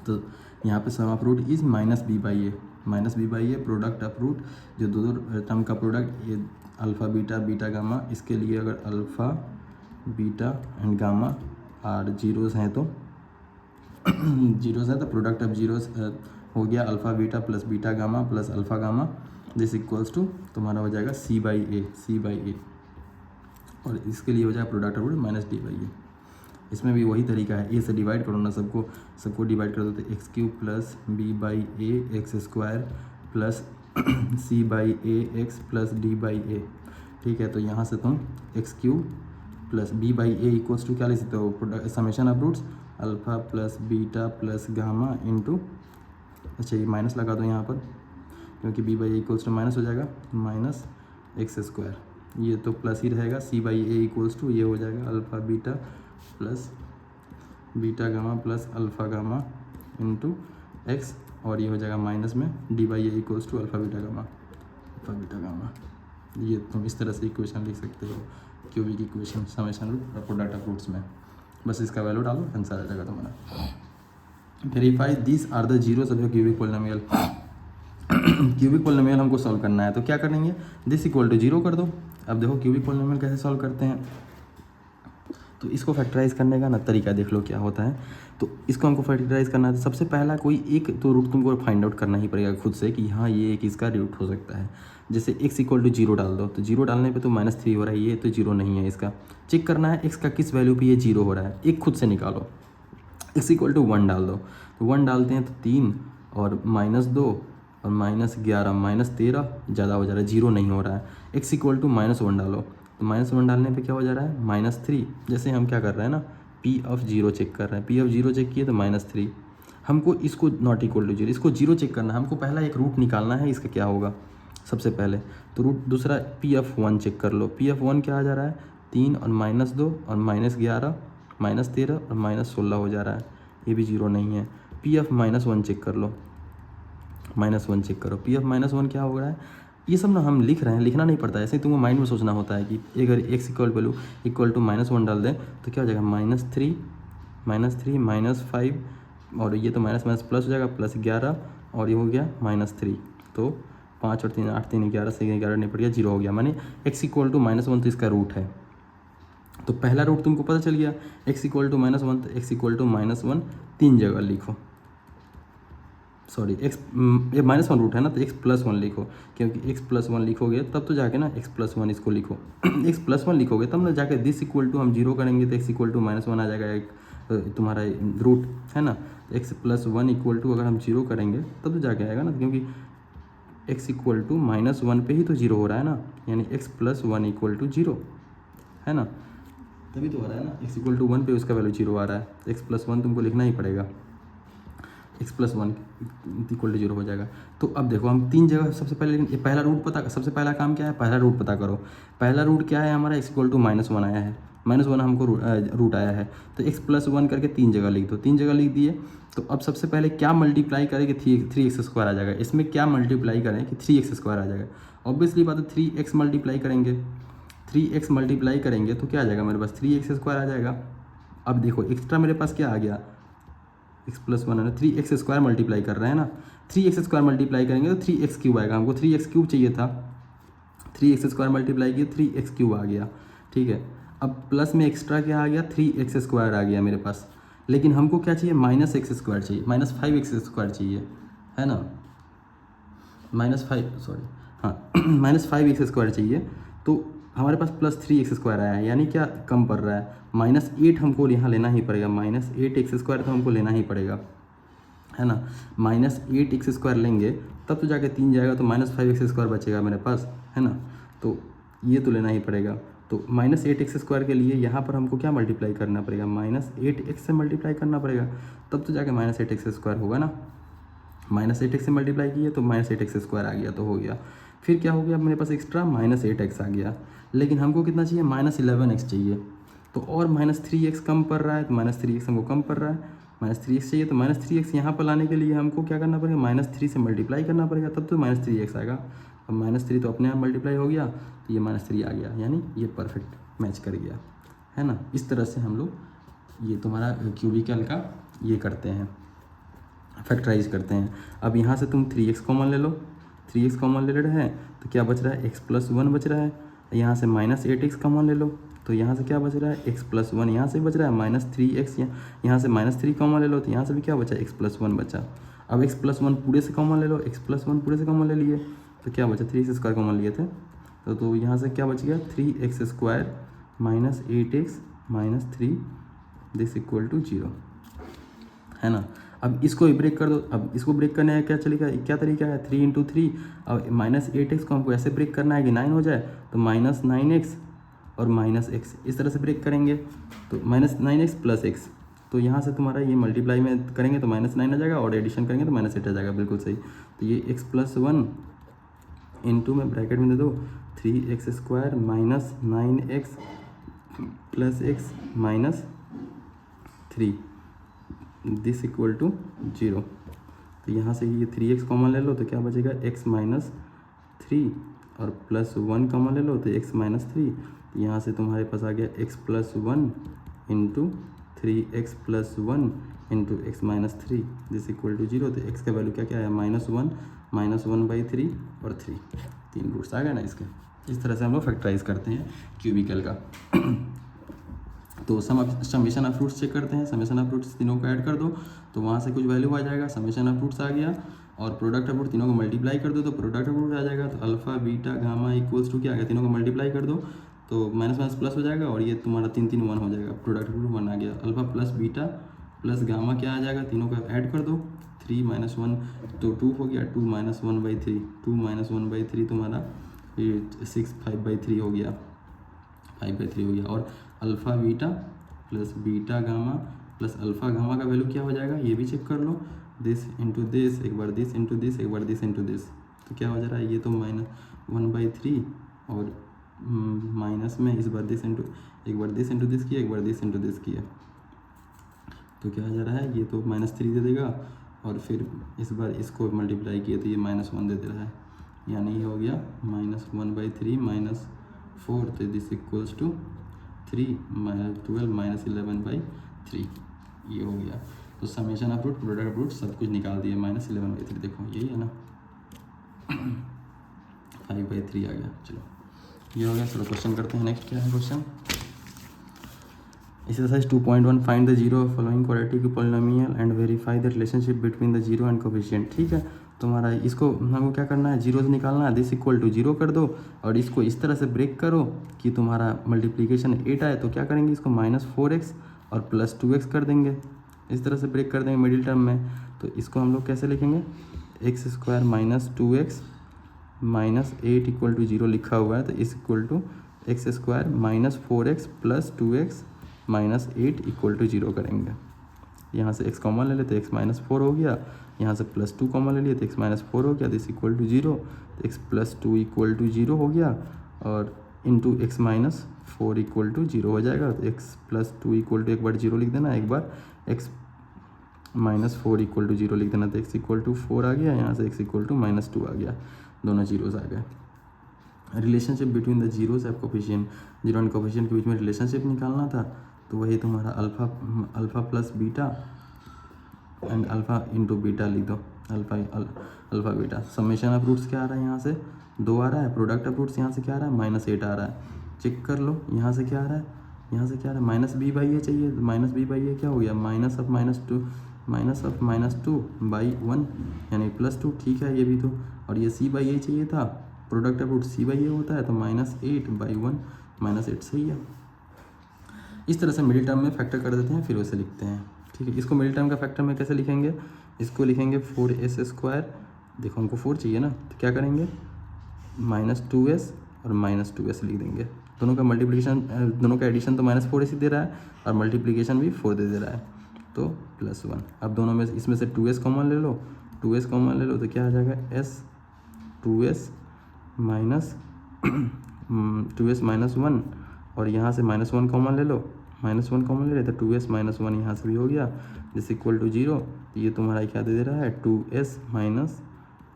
तो यहाँ पे sum of root is minus b by a, product of root जो दो term का प्रोडक्ट, ये अल्फ़ा बीटा बीटा गामा, इसके लिए अगर alpha beta and gamma are zeros हैं तो जीरोस है तो प्रोडक्ट ऑफ जीरोस हो गया alpha beta plus beta gamma plus alpha gamma, this equals to तुम्हारा हो जाएगा सी बाई ए, और इसके लिए हो जाएगा product of root minus d by a. इसमें भी वही तरीका है, ए से डिवाइड करो ना, सबको डिवाइड कर दो, तो x cube plus b by a x square plus c by a x plus d by a, ठीक है। तो यहाँ से तुम x cube plus b by a equals to क्या ले सकते हो, summation of roots alpha plus beta plus gamma into, अच्छा ये माइनस लगा दो यहाँ पर, क्योंकि b by a equals to minus हो जाएगा, माइनस एक्स स्क्वायर, ये तो प्लस ही रहेगा, c by a equals to ये हो जाएगा alpha beta plus beta gamma plus alpha gamma into x और ये हो जाएगा माइनस में d by a equals to alpha beta gamma. ये तुम इस तरह से इक्वेशन लिख सकते हो, क्यूबिक इक्वेशन समेशन रूट और प्रोडक्ट ऑफ रूट्स में। बस इसका वैल्यू डालो, आंसर आ जाएगा तुम्हारा। Verify this are the zeros of cubic polynomial. Cubic polynomial हमको सॉल्व करना है, तो क्या करेंगे, दिस इक्वल टू जीरो कर दो। अब देखो क्यूबिक पोलिनोमियल कैसे सॉल्व करते हैं, तो इसको फैक्टराइज करने का ना तरीका देख लो क्या होता है। तो इसको हमको फैक्टराइज करना है, तो सबसे पहला कोई एक तो रूट तुमको फाइंड आउट करना ही पड़ेगा खुद से कि हाँ ये एक इसका रूट हो सकता है। जैसे x इक्वल टू जीरो डाल दो, तो जीरो डालने पे तो -3 हो रहा है, ये तो जीरो नहीं है। इसका चेक करना है x का किस वैल्यू पे ये जीरो हो रहा है, एक खुद से निकालो। x इक्वल टू 1 डाल दो, तो 1 डालते हैं तो 3 और -2 और -11 -13 ज़्यादा हो जा रहा है, जीरो नहीं हो रहा है। x इक्वल टू -1 डालो, तो -1 डालने पे क्या हो जा रहा है, -3। जैसे हम क्या कर रहे हैं ना, p ऑफ जीरो चेक कर रहे हैं, p ऑफ जीरो चेक किए तो -3। हमको इसको नॉट इक्वल टू जीरो, इसको जीरो चेक करना है, हमको पहला एक रूट निकालना है, इसका क्या होगा सबसे पहले। तो रूट दूसरा p ऑफ 1 चेक कर लो, p ऑफ 1 क्या आ जा रहा है, 3 और -2 और -11 -13 और -16 हो जा रहा है, ये भी जीरो नहीं है। p ऑफ -1 चेक कर लो, -1 चेक करो, p ऑफ -1 क्या हो रहा है। ये सब ना हम लिख रहे हैं, लिखना नहीं पड़ता है, ऐसे ही तुमको माइंड में सोचना होता है कि अगर x इक्वल टू -1 डाल दें तो क्या हो जाएगा, -3 -5 और ये तो माइनस माइनस प्लस हो जाएगा, +11 और ये हो गया -3। तो 5 और 3 8 3 11 से 11 निपट गया, जीरो हो गया, माने x इक्वल टू -1 तो इसका रूट है। तो पहला रूट तुमको पता चल गया, x इक्वल टू -1, तो x इक्वल टू -1 तीन जगह लिखो, सॉरी x ये -1 रूट है ना, तो x+1 लिखो, क्योंकि x+1 लिखोगे तब तो जाके ना x+1 इसको लिखो। x+1 लिखोगे तब ना जाके दिस इक्वल टू हम जीरो करेंगे तो x इक्वल टू -1 आ जाएगा, एक तुम्हारा रूट है ना। तो x+1 इक्वल टू अगर हम जीरो करेंगे तब तो जाके आएगा ना, क्योंकि x इक्वल टू -1 पे ही तो जीरो हो रहा है ना, यानी x+1 इक्वल टू जीरो है ना, तभी तो हो रहा है ना। x इक्वल टू 1 पे उसका वैल्यू जीरो आ रहा है, तो x+1 तुमको लिखना ही पड़ेगा, x+1 इक्वल टू जीरो हो जाएगा। तो अब देखो हम तीन जगह सबसे पहले, ये पहला रूट पता, सबसे पहला काम क्या है, पहला रूट पता करो। पहला रूट क्या है हमारा, x इक्वल टू -1 आया है, -1 हमको रूट आया है, तो x+1 करके तीन जगह लिख दो, तीन जगह लिख दिए। तो अब सबसे पहले क्या मल्टीप्लाई करें कि 3x² आ जाएगा, इसमें क्या मल्टीप्लाई करें कि 3x² आ जाएगा। ऑब्वियसली बात है 3x मल्टीप्लाई करेंगे, 3x मल्टीप्लाई करेंगे तो क्या आ जाएगा मेरे पास, 3x² आ जाएगा। अब देखो एक्स्ट्रा मेरे पास क्या आ गया, x+1 है ना, 3x² मल्टीप्लाई कर रहे हैं ना, 3x² मल्टीप्लाई करेंगे तो 3x³ आएगा, हमको 3x³ चाहिए था, 3x² मल्टीप्लाई किया 3x³ आ गया, ठीक है। अब प्लस में एक्स्ट्रा क्या आ गया, 3x² आ गया मेरे पास, लेकिन हमको क्या चाहिए, -x² चाहिए, -5x² चाहिए, है ना, -5x² चाहिए। तो हमारे पास +3x² आया है, यानी क्या कम पड़ रहा है, -8 हमको यहाँ लेना ही पड़ेगा, -8x² तो हमको लेना ही पड़ेगा, है ना। -8x² लेंगे तब तो जाके 3 जाएगा, तो -5x² बचेगा मेरे पास, है ना। तो ये तो लेना ही पड़ेगा। तो -8x² के लिए यहाँ पर हमको क्या मल्टीप्लाई करना पड़ेगा, -8x से मल्टीप्लाई करना पड़ेगा, तब तो जाके -8x² होगा ना। -8x से मल्टीप्लाई किए तो -8x² आ गया, तो हो गया। फिर क्या हो गया मेरे पास एक्स्ट्रा, -8x आ गया, लेकिन हमको कितना चाहिए, -11x चाहिए। तो और -3x कम पड़ रहा है, तो -3x हमको कम पड़ रहा है, -3x चाहिए, तो -3x यहाँ पर लाने के लिए हमको क्या करना पड़ेगा, -3 से मल्टीप्लाई करना पड़ेगा, तब तो -3x आएगा। अब -3 तो अपने आप मल्टीप्लाई हो गया, तो ये -3 आ गया, यानी ये परफेक्ट मैच कर गया, है ना। इस तरह से हम लोग ये तुम्हारा क्यूबिकल का ये करते हैं, फैक्टराइज करते हैं। अब यहाँ से तुम 3x कॉमन ले लो, 3x कॉमन ले रहे हैं तो क्या बच रहा है, x+1 बच रहा है। यहाँ से -8x कॉमन ले लो, तो यहाँ से क्या बच रहा है, x+1 यहाँ से बच रहा है, -3x यहाँ से -3 कॉमन ले लो, तो यहाँ से भी क्या बचा, x+1 बचा। अब x+1 पूरे से कॉमन ले लो, x+1 पूरे से कॉमन ले लिए तो क्या बचा, 3x² कॉमन लिए थे, तो यहाँ से क्या बच गया, 3x² -8x -3 this equal to 0, है ना। अब इसको ब्रेक कर दो, अब इसको ब्रेक करने का क्या चलेगा, क्या तरीका है, 3 × 3। अब -8x को हमको ऐसे ब्रेक करना है कि 9 हो जाए, तो -9x और -x इस तरह से ब्रेक करेंगे, तो -9x + x, तो यहाँ से तुम्हारा ये मल्टीप्लाई में करेंगे तो -9 आ जाएगा, और एडिशन करेंगे तो -8 आ जाएगा, बिल्कुल सही। तो ये x+1 इंटू में ब्रैकेट में दे दो 3x² -9x + x -3 this equal to 0, तो यहाँ से ये 3x कॉमन ले लो तो क्या बचेगा x माइनस 3 और प्लस 1 कॉमन ले लो तो x माइनस 3। यहाँ से तुम्हारे पास आ गया x plus 1 into 3x plus 1 into x minus 3 this equal to 0। तो x का वैल्यू क्या क्या है -1/3 और 3 तीन रूट्स आ गए ना इसके। इस तरह से हम लोग फैक्टराइज करते हैं क्यूबिकल का। तो समेशन ऑफ रूट्स चेक करते हैं। समेशन ऑफ रूट्स तीनों को ऐड कर दो तो वहाँ से कुछ वैल्यू आ जाएगा, समेशन ऑफ रूट्स आ गया। और प्रोडक्ट ऑफ रूट तीनों को मल्टीप्लाई कर दो तो प्रोडक्ट ऑफ रूट आ जाएगा। तो alpha beta gamma equals to क्या आ गया, तीनों को मल्टीप्लाई कर दो तो माइनस माइनस प्लस हो जाएगा और ये तुम्हारा 3 3 1 हो जाएगा। प्रोडक्ट ऑफ रूट 1 आ गया। Alpha plus beta plus gamma क्या आ जाएगा, तीनों को ऐड कर दो 3 माइनस 1 तो 2 हो गया। 2 माइनस 1/3 2 माइनस 1/3 तुम्हारा 6 5/3 हो गया, 5/3 हो गया। और alpha beta plus beta gamma plus alpha gamma का वैल्यू क्या हो जाएगा ये भी चेक कर लो। दिस इंटू दिस, एक बार दिस इंटू दिस, एक बार दिस इंटू दिस, तो क्या हो जा रहा है ये तो -1/3 और माइनस में इस बार दिस इंटू, एक बार दिस इंटू दिस किया, एक बार दिस इंटू दिस किया, तो क्या हो जा रहा है ये तो -3 दे देगा। और फिर इस बार इसको मल्टीप्लाई किया तो ये -1 दे दे रहा है, यानी ये हो गया -1/3 -4 तो दिस इक्वल्स टू 3 -12 -11/3 ये हो गया। तो summation of root product of root सब कुछ निकाल दिया -11/3। देखो यही है ना 5/3 आ गया। चलो ये हो गया। चलो क्वेश्चन करते हैं। नेक्स्ट क्या है question, exercise 2.1 find the zero of following quadratic polynomial and verify the relationship between the zero and coefficient. ठीक है, तुम्हारा इसको हमको क्या करना है, जीरो से निकालना है। दिस इक्वल टू 0 कर दो और इसको इस तरह से ब्रेक करो कि तुम्हारा मल्टीप्लिकेशन 8 आए। तो क्या करेंगे, इसको -4x और +2x कर देंगे, इस तरह से ब्रेक कर देंगे मिडिल टर्म में। तो इसको हम लोग कैसे लिखेंगे, x² - 2x -8 इक्वल टू 0 लिखा हुआ है। तो इस equal to x² - 4x + 2x -8 equal to 0 करेंगे। यहाँ से x कॉमन ले लेते, x -4 हो गया। यहाँ से +2 कॉमन ले लिए तो x -4 हो गया, दिस इक्वल टू 0। तो x + 2 इक्वल टू 0 हो गया और इंटू x -4 इक्वल टू 0 हो जाएगा। तो x + 2 इक्वल टू एक बार 0 लिख देना, एक बार x -4 इक्वल टू 0 लिख देना। तो x इक्वल टू 4 आ गया, यहाँ से x इक्वल टू -2 आ गया, दोनों जीरोस आ गए। Relationship between the zeros and coefficient, zero and coefficient के बीच में रिलेशनशिप निकालना था। तो वही तुम्हारा alpha plus beta and alpha into beta लिख दो, alpha beta. Summation of roots क्या आ रहा है, यहाँ से 2 आ रहा है। प्रोडक्ट ऑफ रूट्स यहाँ से क्या आ रहा है, -8 आ रहा है। चेक कर लो यहाँ से क्या आ रहा है, यहाँ से क्या आ रहा है -b/a चाहिए। -b/a क्या हो गया, -2/1 यानी +2। ठीक है ये भी तो, और ये c/a चाहिए था, प्रोडक्ट ऑफ रूट c/a होता है। तो -8/1 -8 सही है। इस तरह से मिडिल टर्म में फैक्टर कर देते हैं, फिर वैसे लिखते हैं। ठीक है, इसको मिडिल टर्म का फैक्टर में कैसे लिखेंगे, इसको लिखेंगे 4s²। देखो हमको 4 चाहिए ना, तो क्या करेंगे -2s और -2s लिख देंगे। दोनों का मल्टीप्लिकेशन, दोनों का एडिशन तो -4s ही दे रहा है और मल्टीप्लिकेशन भी 4 दे रहा है, तो +1। अब दोनों में इसमें से 2s कॉमन ले लो, 2s कॉमन ले लो तो क्या आ जाएगा, 2s -1 और यहाँ से -1 कॉमन ले लो, -1 कॉमन ले रहे तो 2s -1 यहाँ से भी हो गया, दिस इक्वल टू 0। ये तुम्हारा क्या दे रहा है, 2s -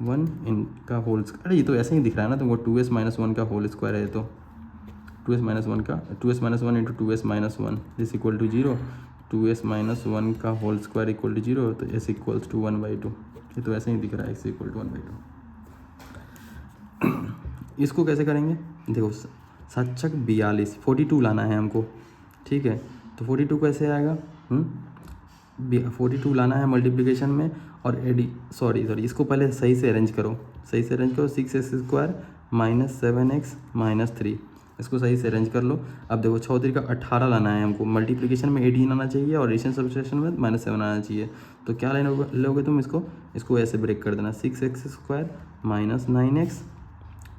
1 इनका होल स्क्वायर। अरे ये तो ऐसे ही दिख रहा है ना तुमको, 2s - 1 का होल स्क्वायर है। तो 2s - 1 into 2s - 1 this equal to 0। 2s - 1 का होल स्क्वायर इक्वल टू 0, तो s इक्वल्स टू 1/2। ये तो ऐसे ही दिख रहा है, x इक्वल टू 1/2। इसको कैसे करेंगे, देखो 7 42 42 लाना है हमको। ठीक है, तो 42 कैसे आएगा, 42 लाना है मल्टीप्लिकेशन में और सॉरी इसको पहले सही से अरेंज करो, 6x² - 7x - 3 इसको सही से अरेंज कर लो। अब देखो 6 3 का 18 लाना है हमको, मल्टीप्लिकेशन में 18 आना चाहिए और एडिशन सब्सट्रैक्शन में -7 आना चाहिए। तो क्या लोगे तुम, इसको ऐसे ब्रेक कर देना, 6x² - 9x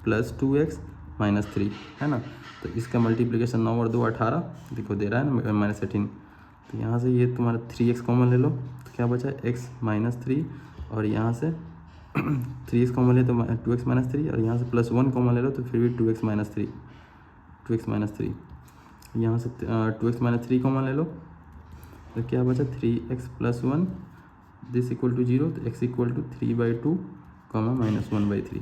+ 2x - 3 है ना। तो इसका मल्टीप्लिकेशन 9 और 2 18, देखो दे रहा है ना -18। तो यहाँ से ये तुम्हारा 3x कॉमन ले लो तो क्या बचा, x - 3 और यहाँ से 3x कॉमन ले तो 2x - 3 और यहाँ से +1 कॉमन ले लो तो फिर भी 2x - 3 यहाँ से 2x - 3 कॉमन ले लो तो क्या बचा, 3x + 1 दिस इक्वल टू 0, तो x इक्वल टू 3/2 कॉमा -1/3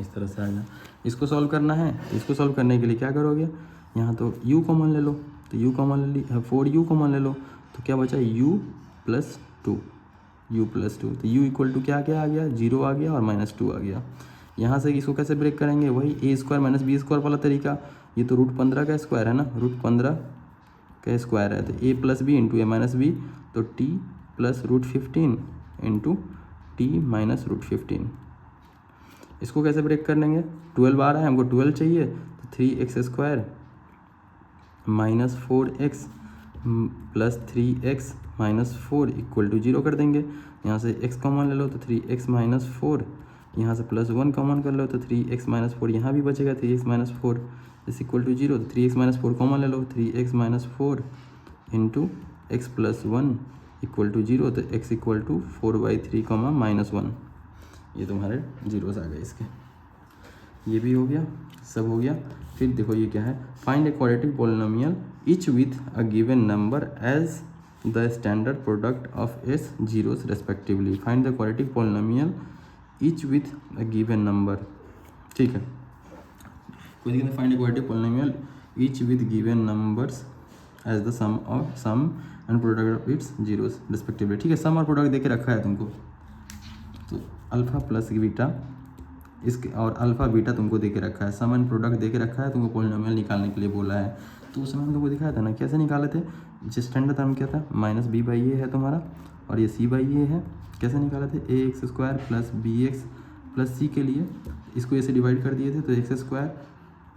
इस तरह से आएगा। इसको सॉल्व करना है, तो इसको सॉल्व करने के लिए क्या करोगे, यहाँ तो u कॉमन ले लो, तो u कॉमन ले ली, 4u कॉमन ले लो, तो क्या बचा u + 2, तो u इक्वल टू क्या क्या आ गया, 0 आ गया और -2 आ गया। यहाँ से इसको कैसे ब्रेक करेंगे, वही a² - b² वाला तरीका, ये तो √15 का स्क्वायर है ना, √15 का स्क्वायर है, तो a + b × a - b, तो t + √15 × t - √15। इसको कैसे ब्रेक कर लेंगे, 12 आ रहा है हमको, 12 चाहिए, तो 3x² - 4x + 3x - 4 = 0 कर देंगे। यहाँ से x कॉमन ले लो, तो 3x - 4, यहाँ से +1 कॉमन कर लो, तो 3x - 4 यहाँ भी बचेगा, 3x - 4 = 0, तो 3x - 4 कॉमन ले लो, 3x - 4 × x + 1 = 0, तो x = 4/3, -1। ये तुम्हारे जीरोस आ गए इसके, ये भी हो गया, सब हो गया। फिर देखो ये क्या है, find a quadratic polynomial each with a given number as the standard product of its zeros respectively. Find the quadratic polynomial each with a given number, ठीक है। कोई दिक्कत, find a quadratic polynomial each with given numbers as the sum and product of its zeros respectively, ठीक है। सम और product दे के रखा है तुमको, तो अल्फ़ा प्लस बीटा इसके और अल्फ़ा बीटा तुमको दे के रखा है, सम एंड प्रोडक्ट दे के रखा है, तुमको पॉलिनोमियल निकालने के लिए बोला है। तो उस समय हम तुमको दिखाया था ना, कैसे निकाले थे, जिस स्टैंडर्ड टर्म क्या था, -b/a है तुम्हारा, और ये c/a है। कैसे निकाले थे, ax² + bx + c के लिए इसको ऐसे डिवाइड कर दिए थे, तो x²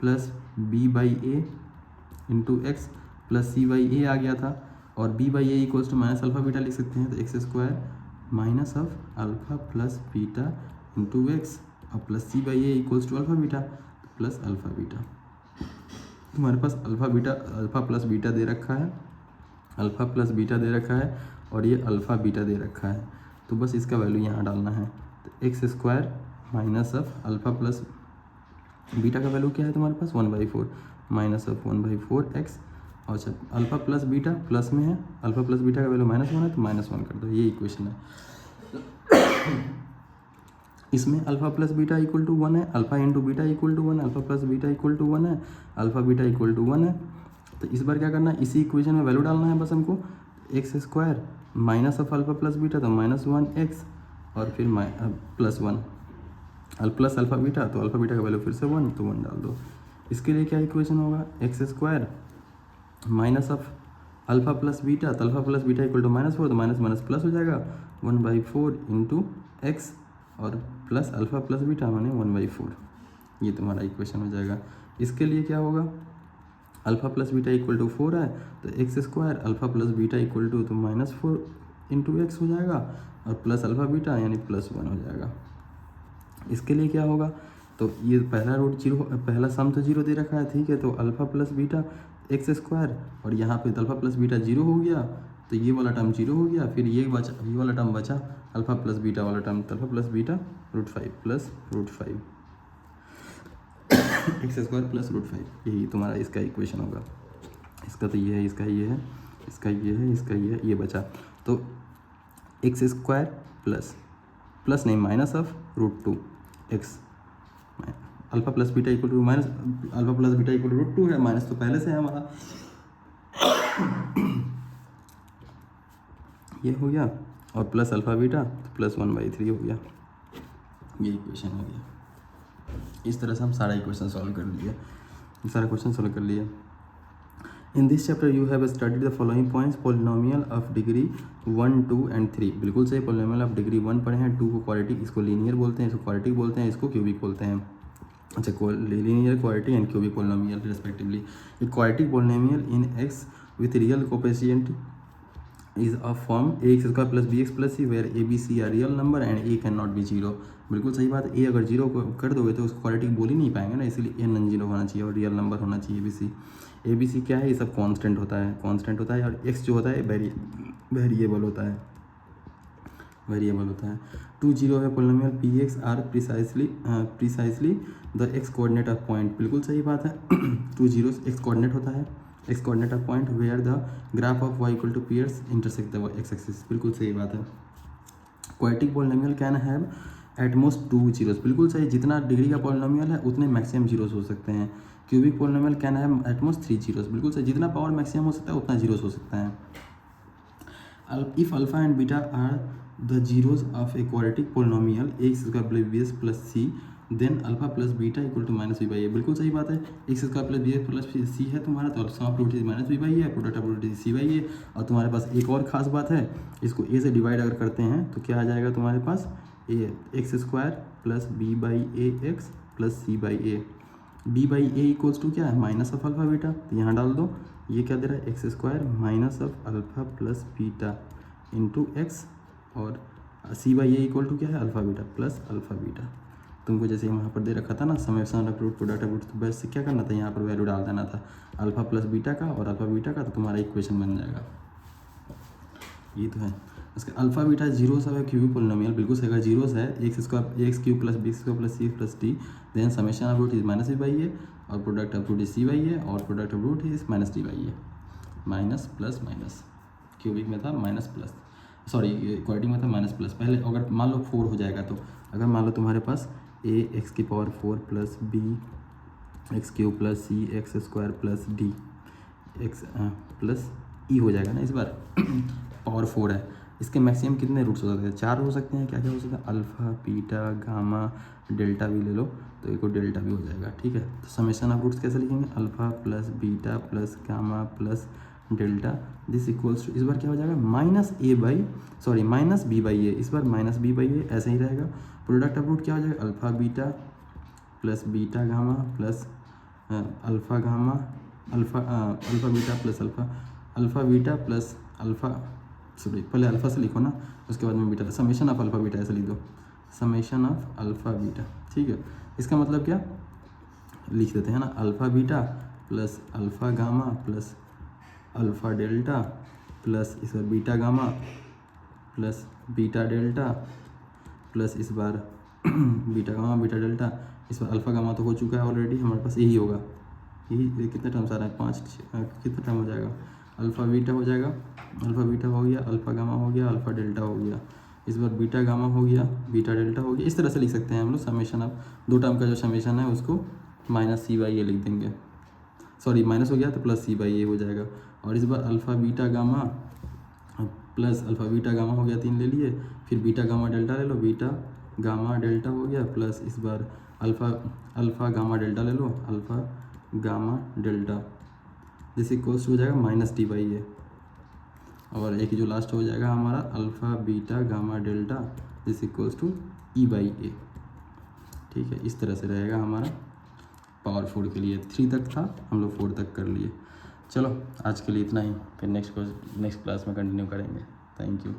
+ b/a × x + c/a आ गया था, और b/a = -अल्फ़ा बीटा लिख सकते हैं, तो x² - अल्फ़ा + बीटा × x और + c/a = alpha beta, plus alpha beta. तुम्हारे पास अल्फ़ा + बीटा दे रखा है, अल्फ़ा + बीटा दे रखा है, और ये अल्फ़ा बीटा दे रखा है, तो बस इसका वैल्यू यहाँ डालना है। तो x² - अल्फ़ा + बीटा का वैल्यू क्या है तुम्हारे पास, 1/4 -1/4x, और अच्छा अल्फ़ा + बीटा प्लस में है, अल्फ़ा + बीटा का वैल्यू -1 है, तो -1 कर दो, ये इक्वेशन है। इसमें अल्फ़ा + बीटा = 1 है, अल्फ़ा × बीटा = 1, अल्फ़ा + बीटा = 1 है, अल्फ़ा बीटा = 1 है। तो इस बार क्या करना है, इसी इक्वेशन में वैल्यू डालना है बस हमको, x² - अल्फ़ा + बीटा, तो -1x, और फिर +1 प्लस अल्फ़ा बीटा, तो अल्फ़ा बीटा का वैल्यू फिर से 1, तो 1 डाल दो। इसके लिए क्या इक्वेशन होगा, x² - अल्फ़ा + बीटा, तो अल्फ़ा + बीटा = -4, तो माइनस प्लस हो जाएगा, 1/4 × x, और प्लस अल्फ़ा + बीटा माने 1/4, ये तुम्हारा इक्वेशन हो जाएगा। इसके लिए क्या होगा, अल्फ़ा + बीटा = 4 है, तो x² अल्फ़ा + बीटा = तो -4 × x हो जाएगा, और प्लस अल्फ़ा बीटा यानी +1 हो जाएगा। इसके लिए क्या होगा, तो ये पहला रूट 0, पहला सम तो 0 दे रखा है, ठीक है, तो अल्फ़ा + बीटा x², और यहाँ पे अल्फ़ा + बीटा 0 हो गया, तो ये वाला टर्म 0 हो गया, फिर ये बचा, ये वाला टर्म बचा अल्फ़ा + बीटा वाला टर्म, तो अल्फ़ा + बीटा √5 + √5 x² + √5, यही तुम्हारा इसका इक्वेशन होगा। इसका तो ये है, इसका ये है, इसका ये है, इसका ये है, ये बचा, तो x² प्लस नहीं -√2 x, alpha + beta = alpha + beta = √2 है, माइनस तो पहले से है हमारा, ये हो गया, और प्लस अल्फ़ा बीटा तो +1/3 हो गया, ये इक्वेशन हो गया। इस तरह से हम सारा इक्वेशन सॉल्व कर लिए, सारा क्वेश्चन सॉल्व कर लिए। In this chapter you have studied the following points, polynomial of degree 1, 2 and 3, बिल्कुल सही। पॉलिनोमियल ऑफ डिग्री 1 पढ़े हैं, 2 को क्वाड्रेटिक, इसको लीनियर बोलते हैं, इसको क्वाड्रेटिक बोलते हैं, इसको क्यूबिक बोलते हैं। अच्छा, linear, quadratic and cubic polynomial respectively. A quadratic polynomial in x with real coefficient is of form ax² + bx + c where a b c are real number and a cannot be 0। बिल्कुल सही बात है, a अगर 0 को कर दोगे तो उसको क्वाड्रेटिक बोल ही नहीं पाएंगे ना, इसलिए a नॉन 0 होना चाहिए और रियल नंबर होना चाहिए a b c क्या है, ये सब कांस्टेंट होता है, और x जो होता है वेरिएबल होता है, 2, 0 है polynomial px are precisely the x coordinate of point, बिल्कुल सही बात है। 2, 0 x कोऑर्डिनेट होता है, x coordinate of point where the graph of y equal to p x intersect the x axis. बिल्कुल सही बात है। Quadratic polynomial can have at most 2 zeros. बिल्कुल सही, जितना डिग्री का पॉलिनोमियल है उतने मैक्सिमम जीरोस हो सकते हैं। Cubic polynomial can have at most 3 zeros. बिल्कुल सही, जितना पावर मैक्सिमम हो सकता है उतना जीरोस हो सकता है। If alpha and beta are the zeros of a quadratic polynomial x square plus b s plus c then alpha plus beta equal to minus b by a. बिल्कुल सही बात है। X square plus b s plus c है तुम्हारा, तो sum of root is minus b by a, product of root is c by a. और तुम्हारे पास एक और खास बात है, इसको ए से डिवाइड अगर करते हैं तो क्या आ जाएगा तुम्हारे पास, a x square plus b by a x plus c by a. B by a equals to क्या है, माइनस ऑफ अल्फा बीटा, तो यहाँ डाल दो। ये क्या दे रहा है, x square minus of alpha plus beta into x, और c by a equal to क्या है, alpha beta plus alpha beta. तुमको जैसे वहाँ पर दे रखा था ना summation of root product of root, तो बस क्या करना था, यहाँ पर वैल्यू डाल देना था अल्फा प्लस बीटा का और अल्फा बीटा का, तो तुम्हारा इक्वेशन बन जाएगा। ये तो है। उसके अल्फा बीटा जीरोस है क्यूबिक पॉलिनोमियल। बिल्कुल सही, अगर जीरोस है x square x cube plus b square plus c plus d then summation of root is minus b by a और product of root is c by a और product of root is minus d by a. Minus plus minus, cubic में था minus plus, sorry quadratic में था minus plus. पहले अगर मान लो 4 हो जाएगा, तो अगर मान लो तुम्हारे पास ए एक्स की power 4 plus b x cube plus c x square plus d x plus e हो जाएगा ना, इस बार पावर 4 है। इसके मैक्सिमम कितने रूट्स हो सकते हैं, 4 हो सकते हैं। क्या क्या हो सकता है, अल्फ़ा बीटा गामा डेल्टा भी ले लो तो एक और डेल्टा भी हो जाएगा। ठीक है, तो समेशन ऑफ रूट्स कैसे लिखेंगे, alpha plus beta plus gamma plus delta this equals to, इस बार क्या हो जाएगा, minus a by sorry minus b by a, इस बार माइनस बी बाई ए ऐसे ही रहेगा। प्रोडक्ट ऑफ रूट क्या हो जाएगा, alpha beta plus beta gamma plus alpha gamma alpha beta plus alpha beta plus alpha, sorry पहले alpha से लिखो ना, उसके बाद में beta, summation of alpha beta ऐसे लिख दो, समेशन ऑफ अल्फ़ा बीटा। ठीक है, इसका मतलब क्या लिख देते हैं ना, alpha beta plus alpha gamma plus alpha delta plus इस बार beta gamma plus beta delta plus इस बार बीटा गामा बीटा डेल्टा, इस बार अल्फ़ा गामा तो हो चुका है ऑलरेडी, हमारे पास यही होगा। यही कितने टर्म्स आ रहे हैं, 5 कितना टर्म हो जाएगा, अल्फ़ा बीटा हो जाएगा, अल्फ़ा बीटा हो गया, अल्फ़ा गामा हो गया, अल्फ़ा डेल्टा हो गया, इस बार बीटा गामा हो गया, बीटा डेल्टा हो गया। इस तरह से लिख सकते हैं हम लोग समेशन ऑफ 2 टर्म का जो समेशन है उसको माइनस सी बाई ए लिख देंगे, सॉरी माइनस हो गया तो प्लस सी बाई ए हो जाएगा। और इस बार alpha beta gamma plus alpha beta gamma हो गया, 3 ले लिए, फिर बीटा गामा डेल्टा ले लो, बीटा गामा डेल्टा हो गया प्लस इस बार अल्फ़ा गामा डेल्टा ले लो, alpha gamma delta this equals हो जाएगा माइनस डी बाई ए, और एक जो लास्ट हो जाएगा हमारा alpha beta gamma delta this equals to e by a. ठीक है, इस तरह से रहेगा हमारा पावर 4 के लिए। 3 तक था, हम लोग 4 तक कर लिए। चलो आज के लिए इतना ही, फिर नेक्स्ट क्लास में कंटिन्यू करेंगे। Thank you.